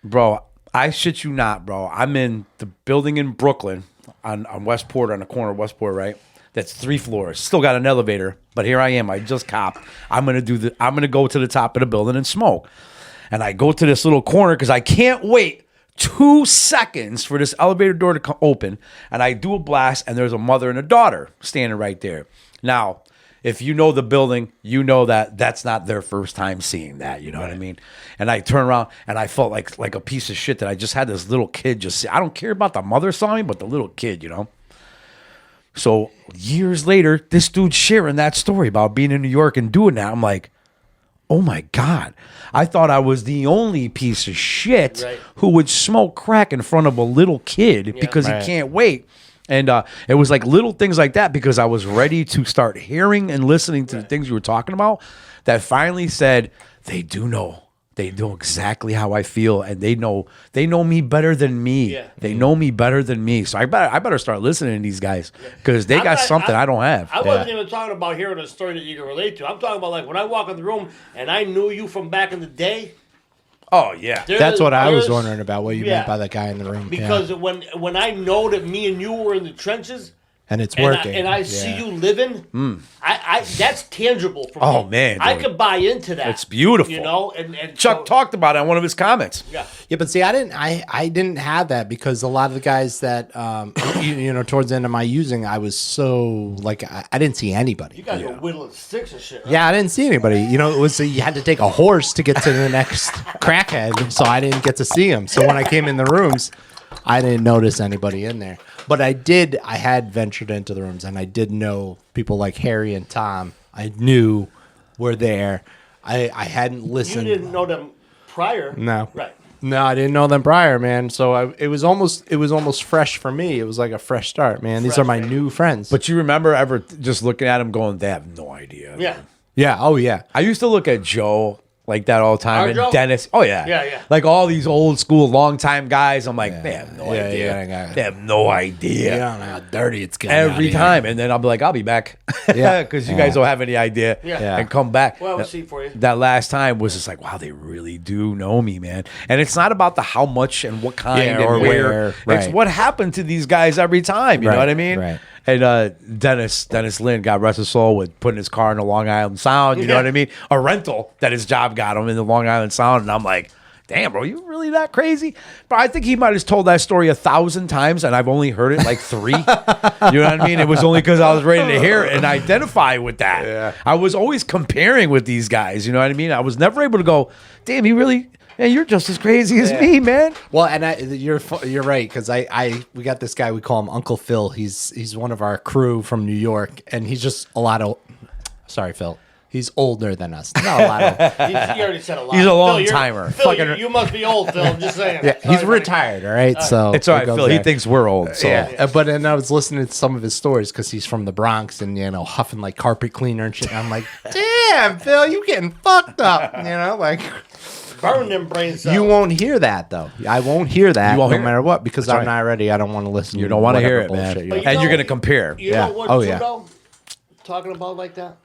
Bro, I shit you not, bro. I'm in the building in Brooklyn on Westport, on the corner of Westport, right? That's 3 floors. Still got an elevator, but here I am. I just copped. I'm gonna go to the top of the building and smoke. And I go to this little corner because I can't wait 2 seconds for this elevator door to come open, and I do a blast, and there's a mother and a daughter standing right there. Now, if you know the building, you know that that's not their first time seeing that. You know what I mean? And I turn around, and I felt like a piece of shit that I just had this little kid just say, I don't care about the mother saw me, but the little kid, you know? So years later, this dude's sharing that story about being in New York and doing that. I'm like, oh my God. I thought I was the only piece of shit who would smoke crack in front of a little kid because he can't wait. And it was like little things like that because I was ready to start hearing and listening to the things you were talking about that finally said, they do know. They know exactly how I feel, and they know me better than me. Yeah. They know me better than me. So I better start listening to these guys because they got something I don't have. I wasn't even talking about hearing a story that you can relate to. I'm talking about like when I walk in the room and I knew you from back in the day. Oh yeah, that's what I was wondering about. What you meant by that guy in the room? Because when I know that me and you were in the trenches. And it's working. And I see you living. I that's tangible for me. Oh, man. I could buy into that. It's beautiful. You know? And Chuck talked about it on one of his comments. Yeah. Yeah, but see, I didn't have that because a lot of the guys that, you know, towards the end of my using, I was so, like, I didn't see anybody. You guys were whittling sticks and shit. Huh? Yeah, I didn't see anybody. You know, it was you had to take a horse to get to the next crackhead, so I didn't get to see him. So when I came in the rooms, I didn't notice anybody in there. But I had ventured into the rooms, and I did know people like Harry and Tom. I knew were there. I hadn't You listened. didn't know them prior. No. Right. No, I didn't know them prior, man. So it was almost fresh for me. It was like a fresh start, man. These Fresh, are my man. new friends. But you remember ever just looking at them going, they have no idea. Yeah. yeah, oh yeah. I used to look at Joe like that all the time. Our And Joe? Dennis. Oh, yeah. Yeah, yeah. Like all these old school, long time guys. I'm like, they have no Yeah, idea. yeah. They have no idea. You don't know how dirty it's getting Every time. And then I'll be like, I'll be back. Yeah. Because you guys don't have any idea. Yeah. And come back. Well, I have a seat for you. That last time was just like, wow, they really do know me, man. And it's not about the how much and what kind Yeah, and or where. where, It's right. what happened to these guys every time. You know Right, what I mean? right. And Dennis Lynn, God rest his soul, with putting his car in the Long Island Sound. You know Yeah. what I mean? A rental that his job got him in the Long Island Sound. And I'm like, damn, bro, you really that crazy? But I think he might have told that story 1,000 times, and I've only heard it like 3. You know what I mean? It was only because I was ready to hear it and identify with that. Yeah. I was always comparing with these guys. You know what I mean? I was never able to go, damn, he really... Man, you're just as crazy as me, man. Well, and you're right, because we got this guy, we call him Uncle Phil. He's one of our crew from New York, and he's just a lot of. Sorry, Phil. He's older than us. Not a lot of. He already said a lot. He's a long Phil, timer. Phil, you must be old, Phil. I'm just saying. Yeah, he's Sorry, buddy. retired. All right, so It's all it right, goes Phil. He there. thinks we're old. So. Yeah, but then I was listening to some of his stories because he's from the Bronx and huffing like carpet cleaner and shit. And I'm like, damn, Phil, you getting fucked up. Like. Burn them brains out. You won't hear that though. I won't hear that You won't no hear matter it. what because That's I'm right. not ready. I don't want to listen. You don't want to hear it, whatever man. bullshit, But And you're going to compare. You Yeah. know what, Oh, yeah. Trudeau, talking about like that?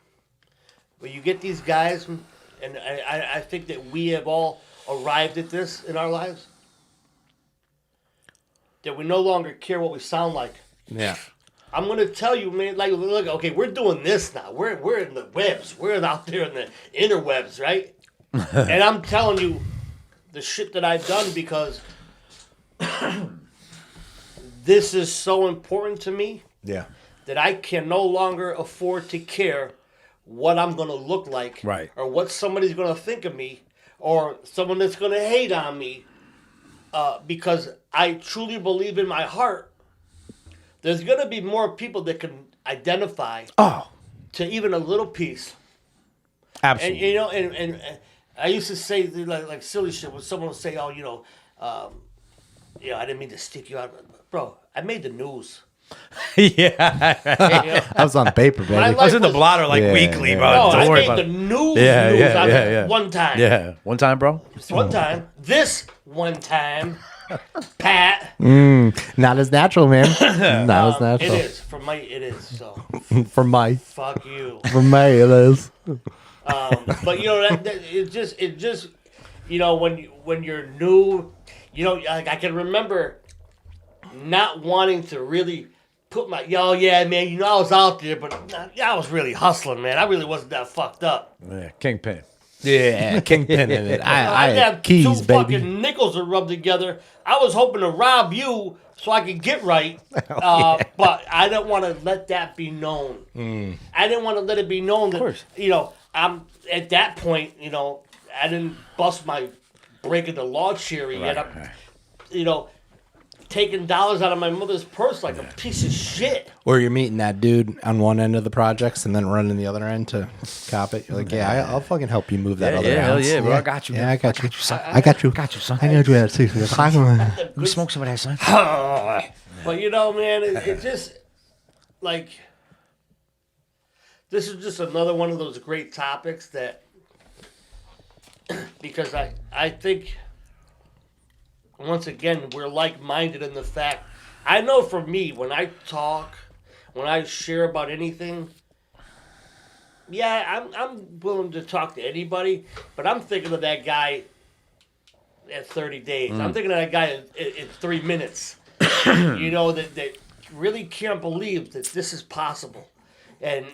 When you get these guys, and I think that we have all arrived at this in our lives, that we no longer care what we sound like. Yeah. I'm gonna tell you, man. Like, look, okay, we're doing this now. We're in the webs. We're out there in the interwebs, right? And I'm telling you, the shit that I've done because this is so important to me Yeah. that I can no longer afford to care what I'm gonna look like, Right. or what somebody's gonna think of me, or someone that's gonna hate on me, because I truly believe in my heart. There's gonna be more people that can identify Oh, to even a little piece. And absolutely. you know, and I used to say like silly shit when someone would say, "Oh, I didn't mean to stick you out, bro. I made the news." yeah. You know? I was on paper, baby. My I life was in the was- blotter like Yeah, weekly, yeah. bro. No, Don't I worry made about the it. news. Yeah, news yeah, on yeah, it yeah. one time. Yeah. One time, bro. One time. This one time, Pat. Not as natural, man. Not as It natural. is for my. It is so. For my, Fuck you. for me, it is. But it just when you're new, like I can remember not wanting to really put my yeah man, I was out there, but I was really hustling, man. I really wasn't that fucked up. Yeah. Kingpin. Yeah, kingpin in it. I had had keys, two baby. fucking nickels to rub together. I was hoping to rob you so I could get right, but I didn't want to let that be known. I didn't want to let it be known that course. I'm at that point. I didn't bust my breaking the law cherry yet. I'm, taking dollars out of my mother's purse like a piece of shit. Or you're meeting that dude on one end of the projects and then running the other end to cop it. You're like, I'll fucking help you move that other hell ounce. yeah, bro. I got you, Yeah, man. I got you. son. I got you. Got you, son. I know you had to. Let me smoke some of that, son. But man, it just like this is just another one of those great topics that because I think once again we're like-minded in the fact I know for me when I talk, when I share about anything, yeah, I'm willing to talk to anybody, but I'm thinking of that guy at 30 days. I'm thinking of that guy in 3 minutes. That really can't believe that this is possible. And,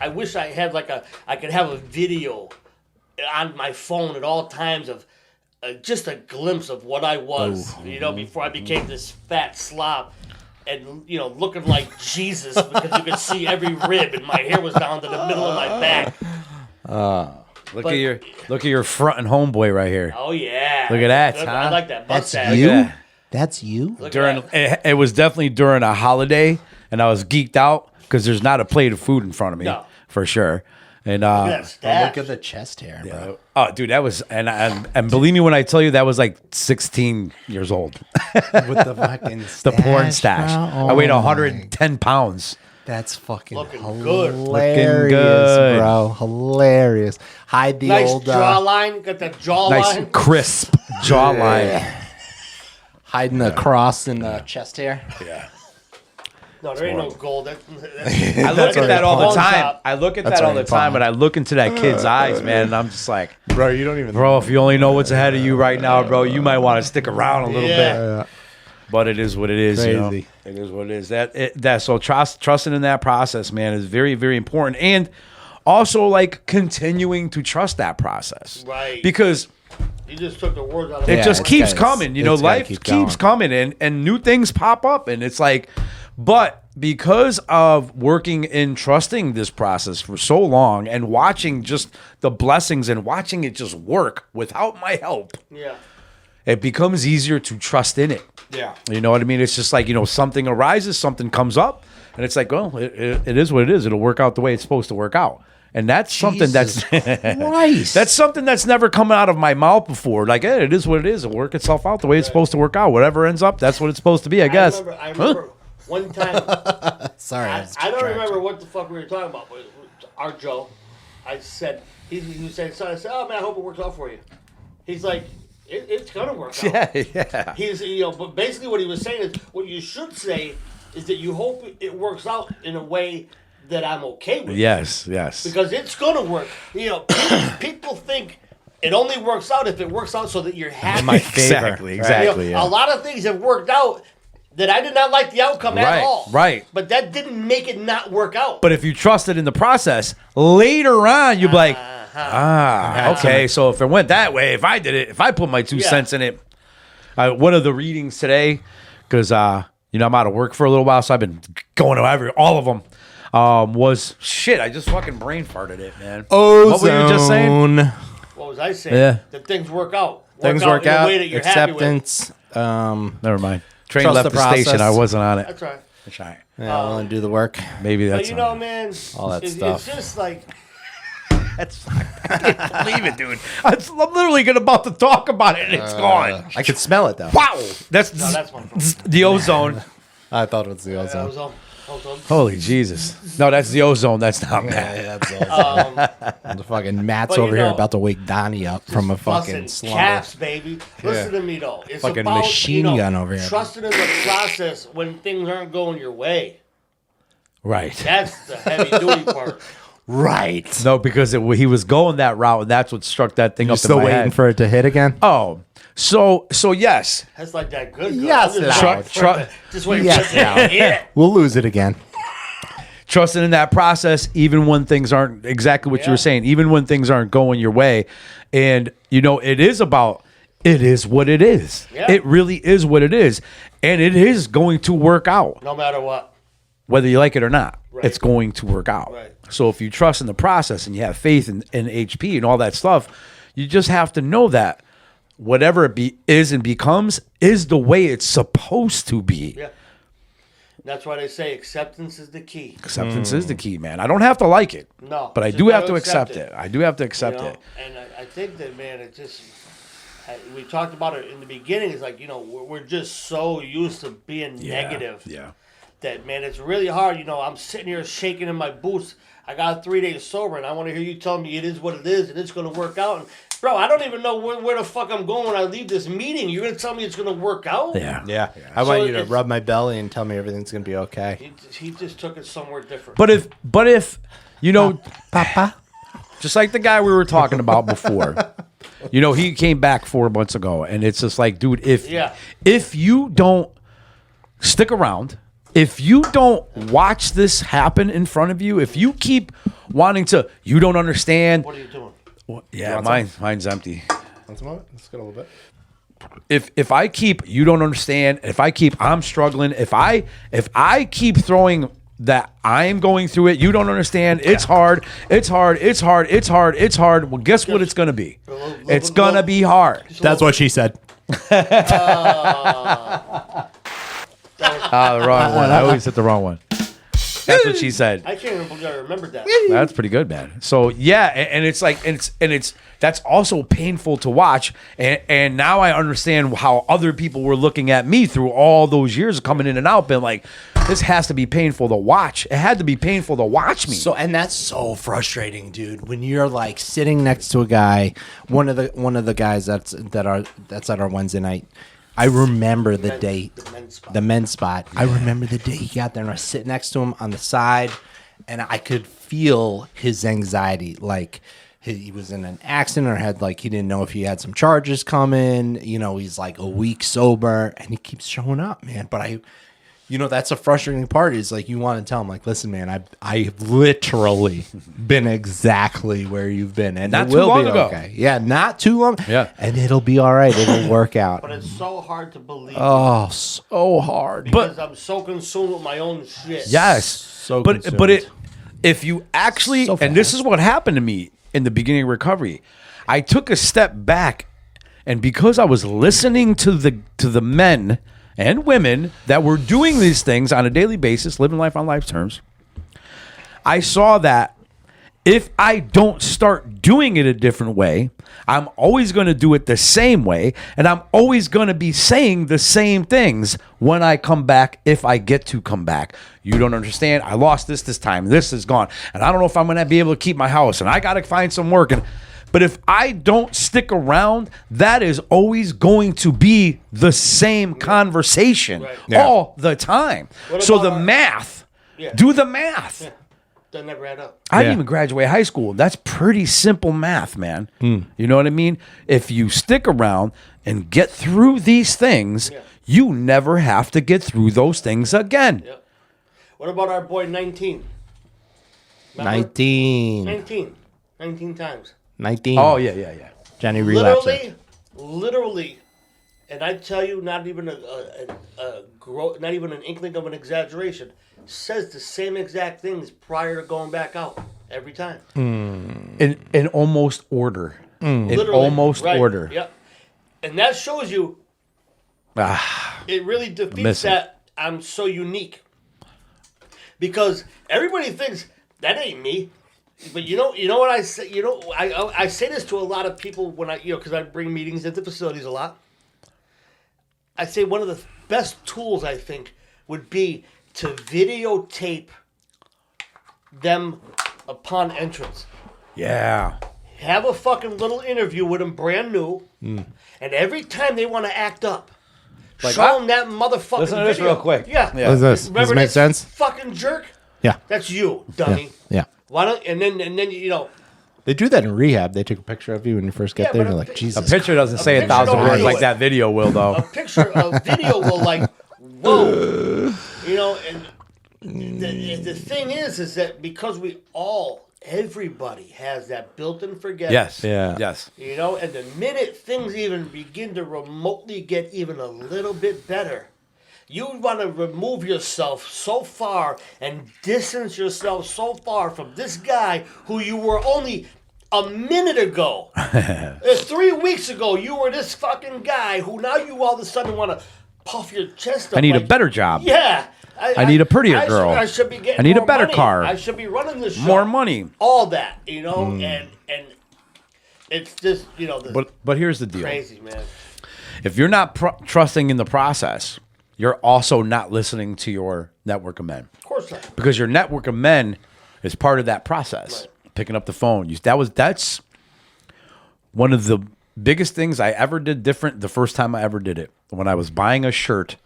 I wish I had I could have a video on my phone at all times of just a glimpse of what I was, before I became this fat slob. And, looking like Jesus because you could see every rib and my hair was down to the middle of my back. Look at your front and homeboy right here. Oh, yeah. Look at that, Good. huh? I like that That's mustache. you? Yeah. That's you? Look at During that. it was definitely during a holiday, and I was geeked out because there's not a plate of food in front of me No. for sure. And Look at that Oh, stash. look at the chest hair, bro. oh, dude, that was and believe me when I tell you that was like 16 years old. With the fucking The porn stash. bro. I weighed Oh 110 pounds. That's fucking Looking good. hilarious, good. bro. Hilarious. Hide the Nice old jawline. Got that jawline. Nice crisp jawline. hiding the cross in the chest hair. Yeah. No, there ain't no gold. I look at that all the time. I look at that all the already time, fine. and I look into that kid's eyes, man, and I'm just like, Bro, you don't even bro, if you only know what's ahead of you right now, bro, you might want to stick around a little Yeah. bit. But it is what it is. You know? Crazy. It is what it is. So trusting in that process, man, is very, very important, and also like continuing to trust that process, Right. Because You just took the words out of it my just mouth. keeps it's- coming. You know, it's gotta life keep keeps going. coming, and new things pop up, and it's like, but because of working and trusting this process for so long and watching just the blessings and watching it just work without my help, Yeah. it becomes easier to trust in it. Yeah. You know what I mean? It's just like, something arises, something comes up, and it's like, well, it is what it is. It'll work out the way it's supposed to work out. And that's something that's Christ. that's something that's never come out of my mouth before. Like, hey, it is what it is. It'll work itself out the way it's supposed to work out. Whatever ends up, that's what it's supposed to be, I guess. I remember one time. Sorry. I don't remember what the fuck we were talking about, but our Joe, I said, he was saying something. I said, oh man, I hope it works out for you. He's like, it's gonna work out. Yeah. He's, but basically what he was saying is, what you should say is that you hope it works out in a way that I'm okay with. Yes. Because it's gonna work. People think it only works out if it works out so that you're happy. my favor. Exactly. A lot of things have worked out that I did not like the outcome at all. Right. But that didn't make it not work out. But if you trusted in the process, later on, you'd be like, okay, so if it went that way, if I did it, if I put my 2 cents in it, one of the readings today, because, I'm out of work for a little while, so I've been going to all of them, was, shit, I just fucking brain farted it, man. Ozone. What were you just saying? What was I saying? Yeah. That things work out. Things work in a out. way that you're happy with. Acceptance. Never mind. Train Trust left the the station. process. I wasn't on it. That's right. That's right. Yeah, willing to do the work. Maybe But that's man, All that it's stuff. just like, That's I can't believe it, dude. I'm literally about to talk about it, and it's gone. I could smell it though. Wow, that's that's my problem. the ozone. I thought it was the I ozone. was on. Holy Jesus! No, that's the ozone. That's not Yeah, bad. yeah, that's ozone. The fucking Matt's But over you here know, about to wake Donnie up from a fucking Busting slumber. caps, baby. Listen to me though. It's Fucking about, machine gun over here. Trusting in the process when things aren't going your way. Right. That's the heavy duty part. Right. No, because he was going that route, and that's what struck that thing You're up still in my waiting head. for it to hit again? Oh, so yes. That's like that good. Yes, I'm just loud. waiting for it to- just waiting Yes, for it to hit. We'll lose it again. Trusting in that process, even when things aren't exactly what you Yeah. were saying, even when things aren't going your way. And, it is about, it is what it is. Yeah. It really is what it is. And it is going to work out, No matter what. whether you like it or not. Right. It's going to work out. Right. So if you trust in the process and you have faith in HP and all that stuff, you just have to know that whatever it is and becomes is the way it's supposed to be. Yeah. That's why they say acceptance is the key. Acceptance is the key, man. I don't have to like it. No, But I just do have gotta to accept accept it. it. I do have to accept You know? it. And I think that, man, it just, we talked about it in the beginning. It's like, we're just so used to being negative. Yeah. That, man, it's really hard. I'm sitting here shaking in my boots. I got 3 days sober, and I want to hear you tell me it is what it is, and it's going to work out. And, bro, I don't even know where the fuck I'm going when I leave this meeting. You're going to tell me it's going to work out? Yeah. Yeah. I want So you to it's- rub my belly and tell me everything's going to be okay. He just took it somewhere different. But if Papa? just like the guy we were talking about before, he came back 4 months ago, and it's just like, dude, if you don't stick around, if you don't watch this happen in front of you, if you keep wanting to, you don't understand. What are you doing? Yeah, mine's empty. Let's get a little bit. If I keep, you don't understand. If I keep, I'm struggling. If I keep throwing that I'm going through it. You don't understand. It's hard. It's hard. It's hard. It's hard. It's hard. Well, guess what it's going to be? It's going to be hard. That's what she said. The wrong one. I always hit the wrong one. That's what she said. I can't even believe I remembered that. That's pretty good, man. So yeah, and it's like, and it's that's also painful to watch. And now I understand how other people were looking at me through all those years of coming in and out, being like, this has to be painful to watch. It had to be painful to watch me. So, and that's so frustrating, dude. When you're like sitting next to a guy, one of the guys that's at our Wednesday night. I remember the day, the men's spot. I remember the day he got there, and I was sitting next to him on the side, and I could feel his anxiety. Like he was in an accident, or had like he didn't know if he had some charges coming. You know, he's like a week sober, and he keeps showing up, man. But that's a frustrating part. Is like you want to tell him, like, listen, man, I've literally been exactly where you've been, and Not it too will long be ago. okay. Yeah, not too long. Yeah. And it'll be all right. It'll work out. But it's so hard to believe. Oh, so hard. Because I'm so consumed with my own shit. Yes. So but consumed. if you actually, So and this fast. is what happened to me in the beginning of recovery, I took a step back, and because I was listening to the men and women that were doing these things on a daily basis, living life on life's terms, I saw that if I don't start doing it a different way, I'm always going to do it the same way, and I'm always going to be saying the same things when I come back, if I get to come back. You don't understand. I lost this time. This is gone. And I don't know if I'm going to be able to keep my house, and I got to find some work. But if I don't stick around, that is always going to be the same conversation all the time. So the math, do the math. Yeah. That never add up. I didn't even graduate high school. That's pretty simple math, man. You know what I mean? If you stick around and get through these things, you never have to get through those things again. Yep. What about our boy 19? Remember? 19. 19 times. 19. Oh, yeah. Johnny relapsed. Literally, and I tell you, not even not even an inkling of an exaggeration, says the same exact things prior to going back out every time. In almost order. In Literally, almost right. order. Yep. And that shows you, it really defeats missing. that I'm so unique. Because everybody thinks, that ain't me. But you know what I say? I say this to a lot of people when because I bring meetings into facilities a lot. I say one of the best tools I think would be to videotape them upon entrance. Yeah. Have a fucking little interview with them, brand new, and every time they want to act up, show them that motherfucking Listen to this video. real quick. Yeah. What is this? Remember Does it make this sense? fucking jerk? Yeah. That's you, dummy. Yeah. Why don't and then They do that in rehab. They take a picture of you when you first get Yeah, there. but And a they're like, pi- Jesus. A picture doesn't say picture 1,000 don't words do like it. that video will, though. a video will like, whoa, and the thing is that because everybody has that built-in forgetfulness. Yes. Yeah. Yes. And the minute things even begin to remotely get even a little bit better, you want to remove yourself so far and distance yourself so far from this guy who you were only a minute ago. 3 weeks ago, you were this fucking guy who now you all of a sudden want to puff your chest up. I need a like, better job. Yeah. I need a prettier girl. I should be getting I need a more better money. car. I should be running the show. More money. All that, and it's just, But here's the deal. crazy, man. If you're not trusting in the process, you're also not listening to your network of men. Of course not. Because your network of men is part of that process. Right. Picking up the phone. That's one of the biggest things I ever did different the first time I ever did it. When I was buying a shirt.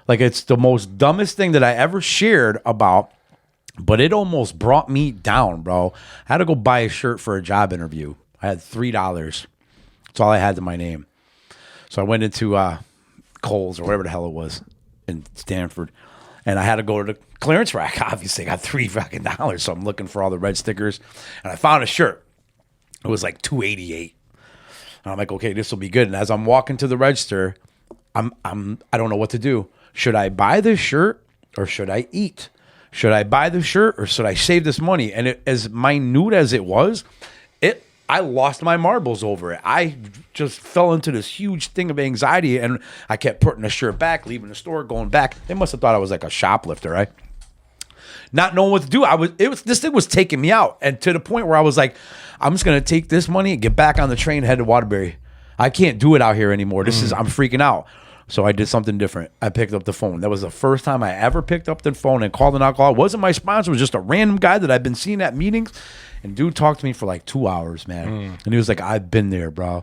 Like, it's the most dumbest thing that I ever shared about, but it almost brought me down, bro. I had to go buy a shirt for a job interview. I had $3. That's all I had to my name. So I went into Kohl's or whatever the hell it was in Stanford, and I had to go to the clearance rack. Obviously, I got $3, so I'm looking for all the red stickers, and I found a shirt. It was like $288. And I'm like, okay, this will be good. And as I'm walking to the register, I don't know what to do. Should I buy this shirt or should I eat? should I buy the shirt or should I save this money? And as minute as it was, I lost my marbles over it. I just fell into this huge thing of anxiety, and I kept putting the shirt back, leaving the store, going back. They must have thought I was like a shoplifter, right? Not knowing what to do. This thing was taking me out, and to the point where I was like, I'm just gonna take this money and get back on the train, head to Waterbury. I can't do it out here anymore. I'm freaking out. So I did something different. I picked up the phone. That was the first time I ever picked up the phone and called an alcoholic. It wasn't my sponsor. It was just a random guy that I'd been seeing at meetings. And dude talked to me for like 2 hours, man. And he was like, I've been there, bro.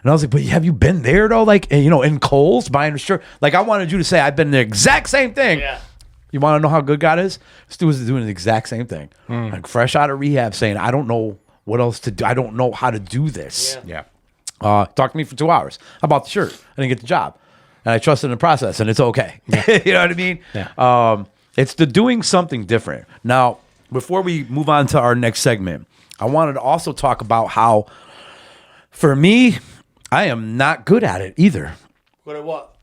And I was like, but have you been there, though? Like, in Kohl's, buying a shirt? Like, I wanted you to say, I've been the exact same thing. Yeah. You want to know how good God is? This dude was doing the exact same thing. Like, fresh out of rehab, saying, I don't know what else to do. I don't know how to do this. Yeah. Talked to me for 2 hours. I bought the shirt. I didn't get the job. And I trusted in the process, and it's okay. You know what I mean? Yeah. It's the doing something different. Now, before we move on to our next segment, I wanted to also talk about how, for me, I am not good at it either. Good at what?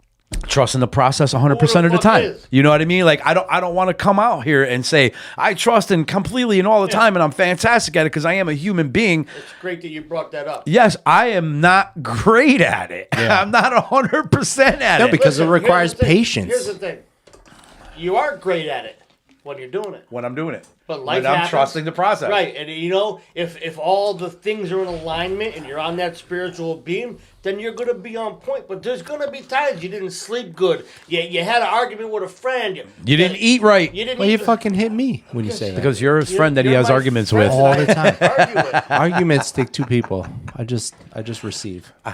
Trusting the process 100% of the fuck time. is? You know what I mean? Like, I don't want to come out here and say I trust and completely and all the time, and I'm fantastic at it because I am a human being. It's great that you brought that up. Yes, I am not great at it. Yeah. I'm not 100% at No, it. because it requires here's the thing. patience. Here's the thing. You are great at it when you're doing it. When I'm doing it. But life when I'm happens. trusting the process. Right. And if all the things are in alignment and you're on that spiritual beam, then you're going to be on point. But there's going to be times you didn't sleep good. You had an argument with a friend. You didn't eat right. You didn't Well, eat you fucking hit me when you say that. Because you're his friend that he You're has my arguments friend with. that All I the time. argue with. Arguments take two people. I just receive. I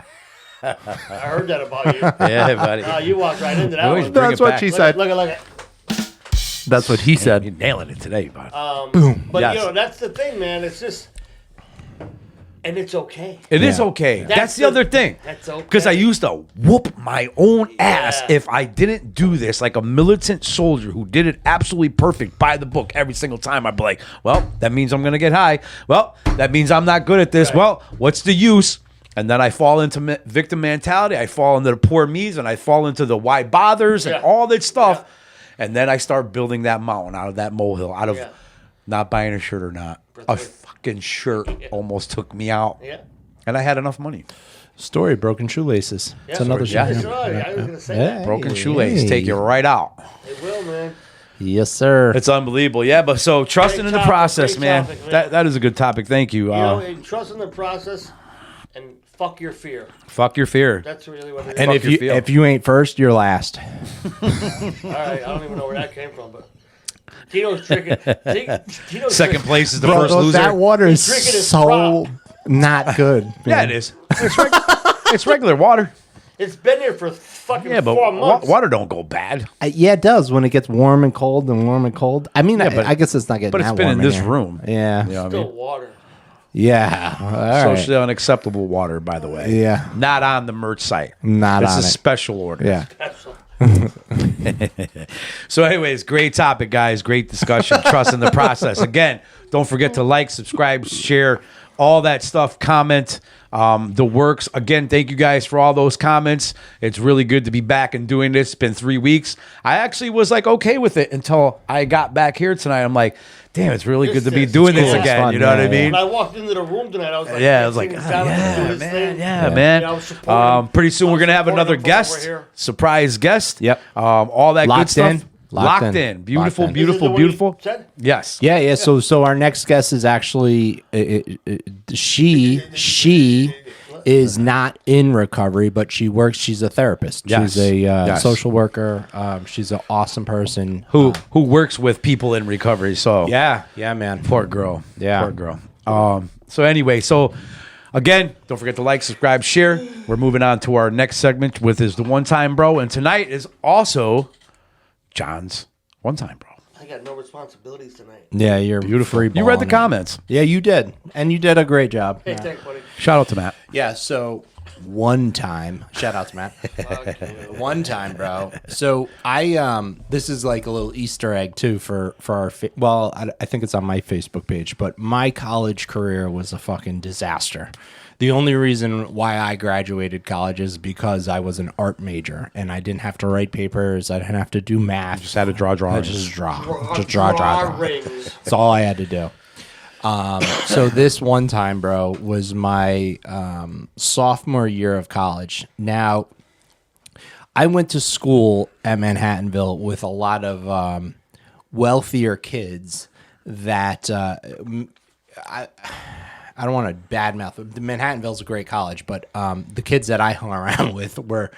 heard that about you. Yeah, buddy. You walked right into that Always one. bring That's it what back. she Look said. at it. That's what he said. You're nailing it today, bud. But Yes. that's the thing, man. It's just, and it's okay. It is Yeah. okay. That's That's the the- other thing. that's okay. Because I used to whoop my own ass Yeah. if I didn't do this like a militant soldier who did it absolutely perfect by the book every single time. I'd be like, well, that means I'm going to get high. Well, that means I'm not good at this. Right. Well, what's the use? And then I fall into victim mentality. I fall into the poor me's and I fall into the why bothers and Yeah. all that stuff. Yeah. And then I start building that mountain out of that molehill, out of Yeah. not buying a shirt or not. A fucking shirt almost took me out. Yeah. And I had enough money. Story, broken shoelaces. It's Yeah. another Yeah. That's shoe. right. I was going to say Yeah. that. Broken shoelace, take you right out. It will, man. Yes, sir. It's unbelievable. Yeah, but so trusting in the topic, process, great man. topic, man. That is a good topic. Thank you. And trust in the process and fuck your fear. Fuck your fear. That's really what it is. And Fuck if your feel. if you ain't first, you're last. All right. I don't even know where that came from, but Dino's tricking. Dino's Second place is the Bro, first loser. that water is drinking his so not good. Yeah, man. it is. It's regular water. It's been there for fucking Yeah, but 4 months. water don't go bad. Yeah, it does when it gets warm and cold and warm and cold. I mean, but- I guess it's not getting But it's that been warm in this here. room. Yeah. You know what I Still mean? water. Yeah. All right. Socially unacceptable water, by the way. Yeah. Not on the merch site. Not it's on a it. special order. Yeah. So, anyways, great topic, guys. Great discussion. Trust in the process. Again, don't forget to like, subscribe, share, all that stuff. Comment the works. Again, thank you guys for all those comments. It's really good to be back and doing this. It's been 3 weeks. I actually was like okay with it until I got back here tonight. I'm like, damn, it's really good to be It's doing cool. this It's again. fun, You know what I yeah, mean? When I walked into the room tonight, I was like, Yeah, I was like, seeing oh, Jonathan do yeah, his man, thing. yeah, I man. was supporting- Pretty soon I we're was gonna have supporting another him from guest, over here. surprise guest. Yep. All that good Locked stuff. in. Locked Locked in. in. Beautiful, Locked in. beautiful, Is it the one you beautiful. said? Yes. Yeah. So our next guest is actually she is not in recovery, but she works. She's a therapist. Yes. She's a Yes. social worker. She's an awesome person. Who works with people in recovery? So Yeah. Yeah, man. poor girl. Yeah. Poor girl. So anyway, so again, don't forget to like, subscribe, share. We're moving on to our next segment with is the One Time Bro, and tonight is also John's One Time Bro. I got no responsibilities tonight. Yeah, you're Beautiful. free You read the balling it. comments. Yeah, you did, and you did a great job. Hey, thanks, buddy. Shout out to Matt. Yeah, so one time, shout out to Matt. One time, bro. So I this is like a little Easter egg too for our I think it's on my Facebook page, but my college career was a fucking disaster. The only reason why I graduated college is because I was an art major and I didn't have to write papers. I didn't have to do math. Just had to draw I drawings. just draw. Just draw. Rings. That's all I had to do. So this one time, bro, was my sophomore year of college. Now, I went to school at Manhattanville with a lot of wealthier kids that I don't want to badmouth. Manhattanville's a great college, but the kids that I hung around with were,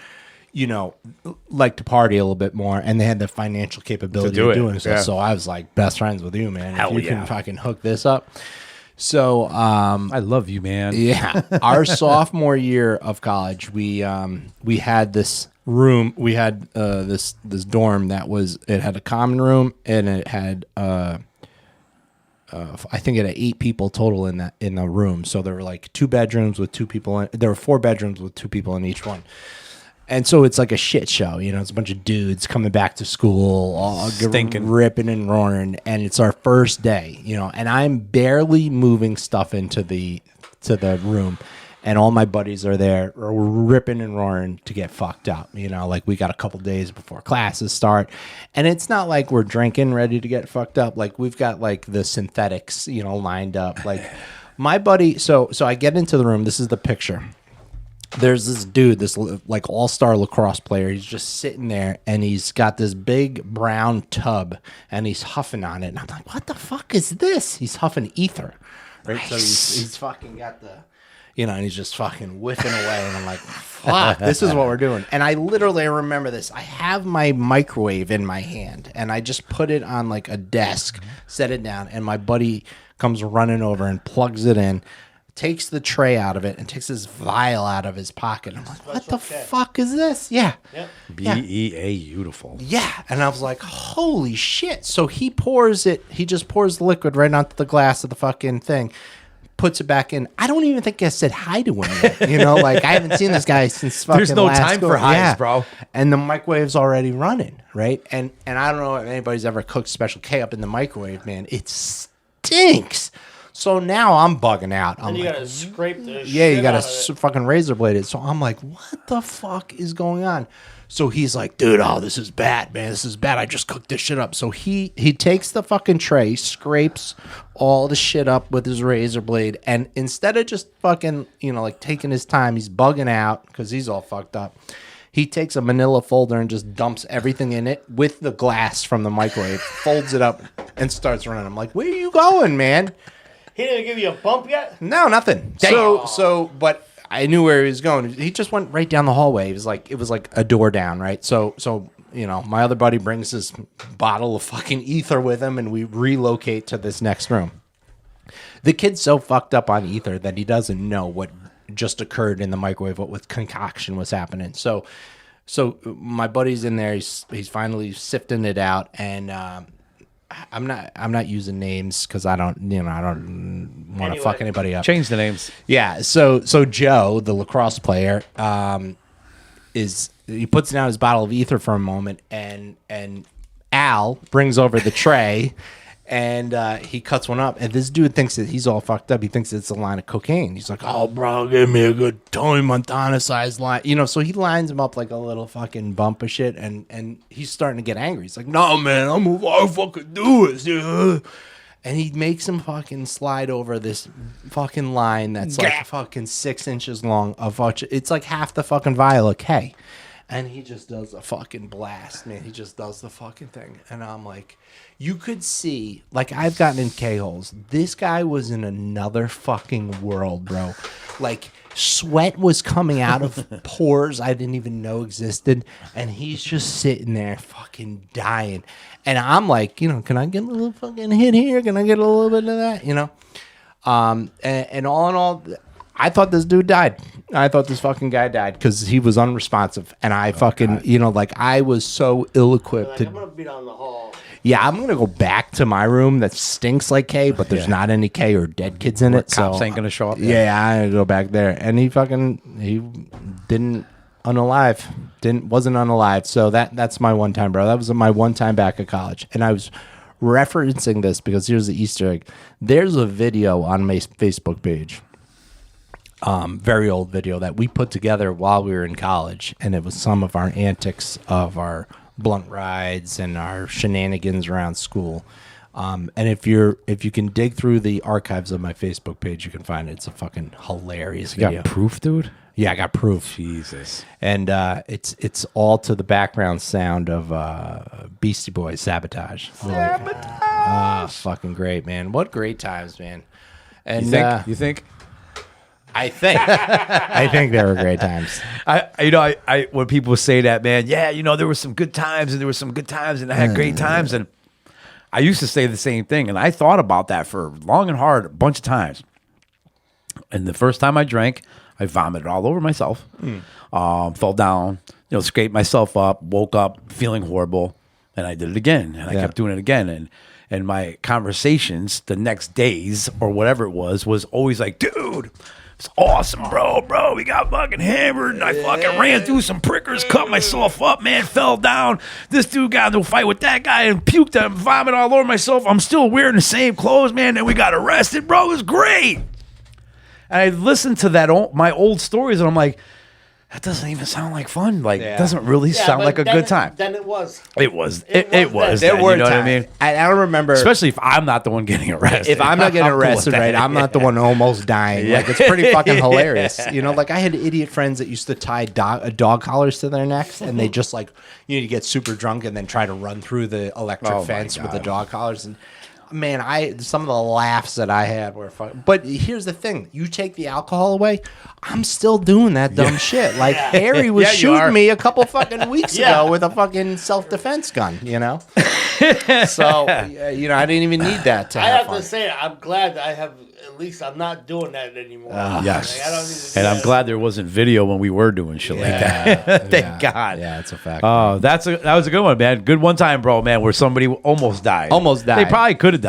like to party a little bit more, and they had the financial capability do of it, doing so. yeah. So I was like best friends with you, man. Hell if you yeah. can fucking hook this up. So I love you, man. yeah, our sophomore year of college, we had this room. We had this dorm that it had a common room, and it had I think it had 8 people total in the room. So there were like 2 bedrooms with 2 people in. There were 4 bedrooms with 2 people in each one. And so it's like a shit show, it's a bunch of dudes coming back to school, all Stinking. ripping and roaring, and it's our first day, and I'm barely moving stuff into the room, and all my buddies are there, or we're ripping and roaring to get fucked up, like we got a couple days before classes start, and it's not like we're drinking ready to get fucked up, like we've got like the synthetics, lined up, like my buddy. So I get into the room. This is the picture. There's this dude, this like all-star lacrosse player. He's just sitting there, and he's got this big brown tub, and he's huffing on it. And I'm like, what the fuck is this? He's huffing ether, right? So he's fucking got the, and he's just fucking whiffing away. And I'm like, fuck, this is what we're doing. And I literally remember this. I have my microwave in my hand, and I just put it on like a desk, set it down, and my buddy comes running over and plugs it in, takes the tray out of it, and takes this vial out of his pocket. I'm like, what the fuck is this? Yeah. Yep. Beautiful. Yeah. And I was like, holy shit. So he just pours the liquid right onto the glass of the fucking thing, puts it back in. I don't even think I said hi to him yet. Like I haven't seen this guy since fucking There's no last time school. for highs, bro. And the microwave's already running, right? And I don't know if anybody's ever cooked Special K up in the microwave, man. It stinks. So now I'm bugging out. I'm And you like, gotta scrape the yeah, you shit got out to of it. fucking razor blade it. So I'm like, what the fuck is going on? So he's like, dude, this is bad, man. This is bad. I just cooked this shit up. So he takes the fucking tray, scrapes all the shit up with his razor blade, and instead of just fucking, like taking his time, he's bugging out because he's all fucked up. He takes a manila folder and just dumps everything in it with the glass from the microwave, folds it up, and starts running. I'm like, where are you going, man? He didn't give you a bump yet? No, nothing. But I knew where he was going. He just went right down the hallway. It was like a door down, right? So my other buddy brings his bottle of fucking ether with him, and we relocate to this next room. The kid's so fucked up on ether that he doesn't know what just occurred in the microwave, what with concoction was happening. So my buddy's in there. He's finally sifting it out, and I'm not using names because I don't want to fuck anybody up. Change the names. Yeah. So Joe, the lacrosse player, he puts down his bottle of ether for a moment, and Al brings over the tray, and he cuts one up, and this dude thinks that he's all fucked up. He thinks it's a line of cocaine. He's like, "Oh, bro, give me a good Tony Montana sized line," So he lines him up like a little fucking bump of shit, and he's starting to get angry. He's like, "No, man, I'll fucking do this." Yeah. And he makes him fucking slide over this fucking line that's like fucking 6 inches long. It's like half the fucking vial of K. And he just does a fucking blast, man. He just does the fucking thing. And I'm like, you could see, like I've gotten in K-holes. This guy was in another fucking world, bro. Like sweat was coming out of pores I didn't even know existed. And he's just sitting there fucking dying. And I'm like, can I get a little fucking hit here? Can I get a little bit of that? And all in all, I thought this dude died. I thought this fucking guy died because he was unresponsive. And I fucking, I was so ill-equipped. Like, I'm gonna be down the hall. Yeah, I'm going to go back to my room that stinks like K, but there's not any K or dead kids in it. Cops so ain't going to show up. Yeah, I'm going to go back there. And he didn't wasn't unalive. So that's my one time, bro. That was my one time back at college. And I was referencing this because here's the Easter egg. There's a video on my Facebook page very old video that we put together while we were in college, and it was some of our antics of our blunt rides and our shenanigans around school. And if you can dig through the archives of my Facebook page, you can find it. It's a fucking hilarious You video. got proof, dude? Yeah, I got proof. Jesus. And it's all to the background sound of Beastie Boys, Sabotage. Fucking great, man. What great times, man. And You think? I think they were great times. I when people say that, man, yeah, there were some good times and there were some good times and I had great times, and I used to say the same thing, and I thought about that for long and hard a bunch of times. And the first time I drank, I vomited all over myself, fell down, scraped myself up, woke up feeling horrible, and I did it again, and I kept doing it again, and my conversations the next days or whatever it was always like, dude, it's awesome, bro, we got fucking hammered, and I fucking ran through some prickers, cut myself up, man, fell down, this dude got into a fight with that guy and puked and vomited all over myself, I'm still wearing the same clothes, man, and we got arrested, bro, it was great. And I listened to my old stories, and I'm like, that doesn't even sound like fun. Like, it doesn't really sound but like a good time. Then it was. It was. It was. There then, were you know times. what I mean? I don't remember. Especially if I'm not the one getting arrested. If I'm not getting I'm cool with arrested, that. right? I'm not the one almost dying. Like, it's pretty fucking hilarious. Like I had idiot friends that used to tie dog collars to their necks, and they just you get super drunk and then try to run through the electric fence with the dog collars. And man, some of the laughs that I had were fun. But here's the thing: you take the alcohol away, I'm still doing that dumb shit. Like Harry was shooting me a couple fucking weeks ago with a fucking self-defense gun. So I didn't even need that to I have have fun. to say, I'm glad at least I'm not doing that anymore. Yes. Like, I don't need to do And I'm that. glad there wasn't video when we were doing shit like that. Thank God. Yeah, it's a fact. Oh, that was a good one, man. Good one time, bro, man, where somebody almost died. Almost died. They probably could have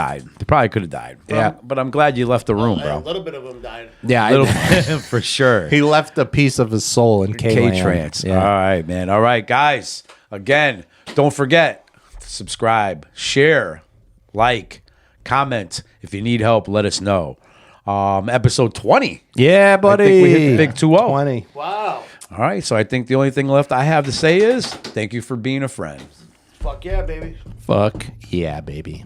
died. Yeah. But I'm glad you left the room, A bro. little bit of them died. Yeah, Little for sure. he left a piece of his soul in K-Trans. Yeah. All right, man. All right, guys. Again, don't forget, subscribe, share, like, comment. If you need help, let us know. Episode 20. Yeah, buddy. I think we hit the big 2-0. 20. Wow. All right, so I think the only thing left I have to say is thank you for being a friend. Fuck yeah, baby. Fuck yeah, baby.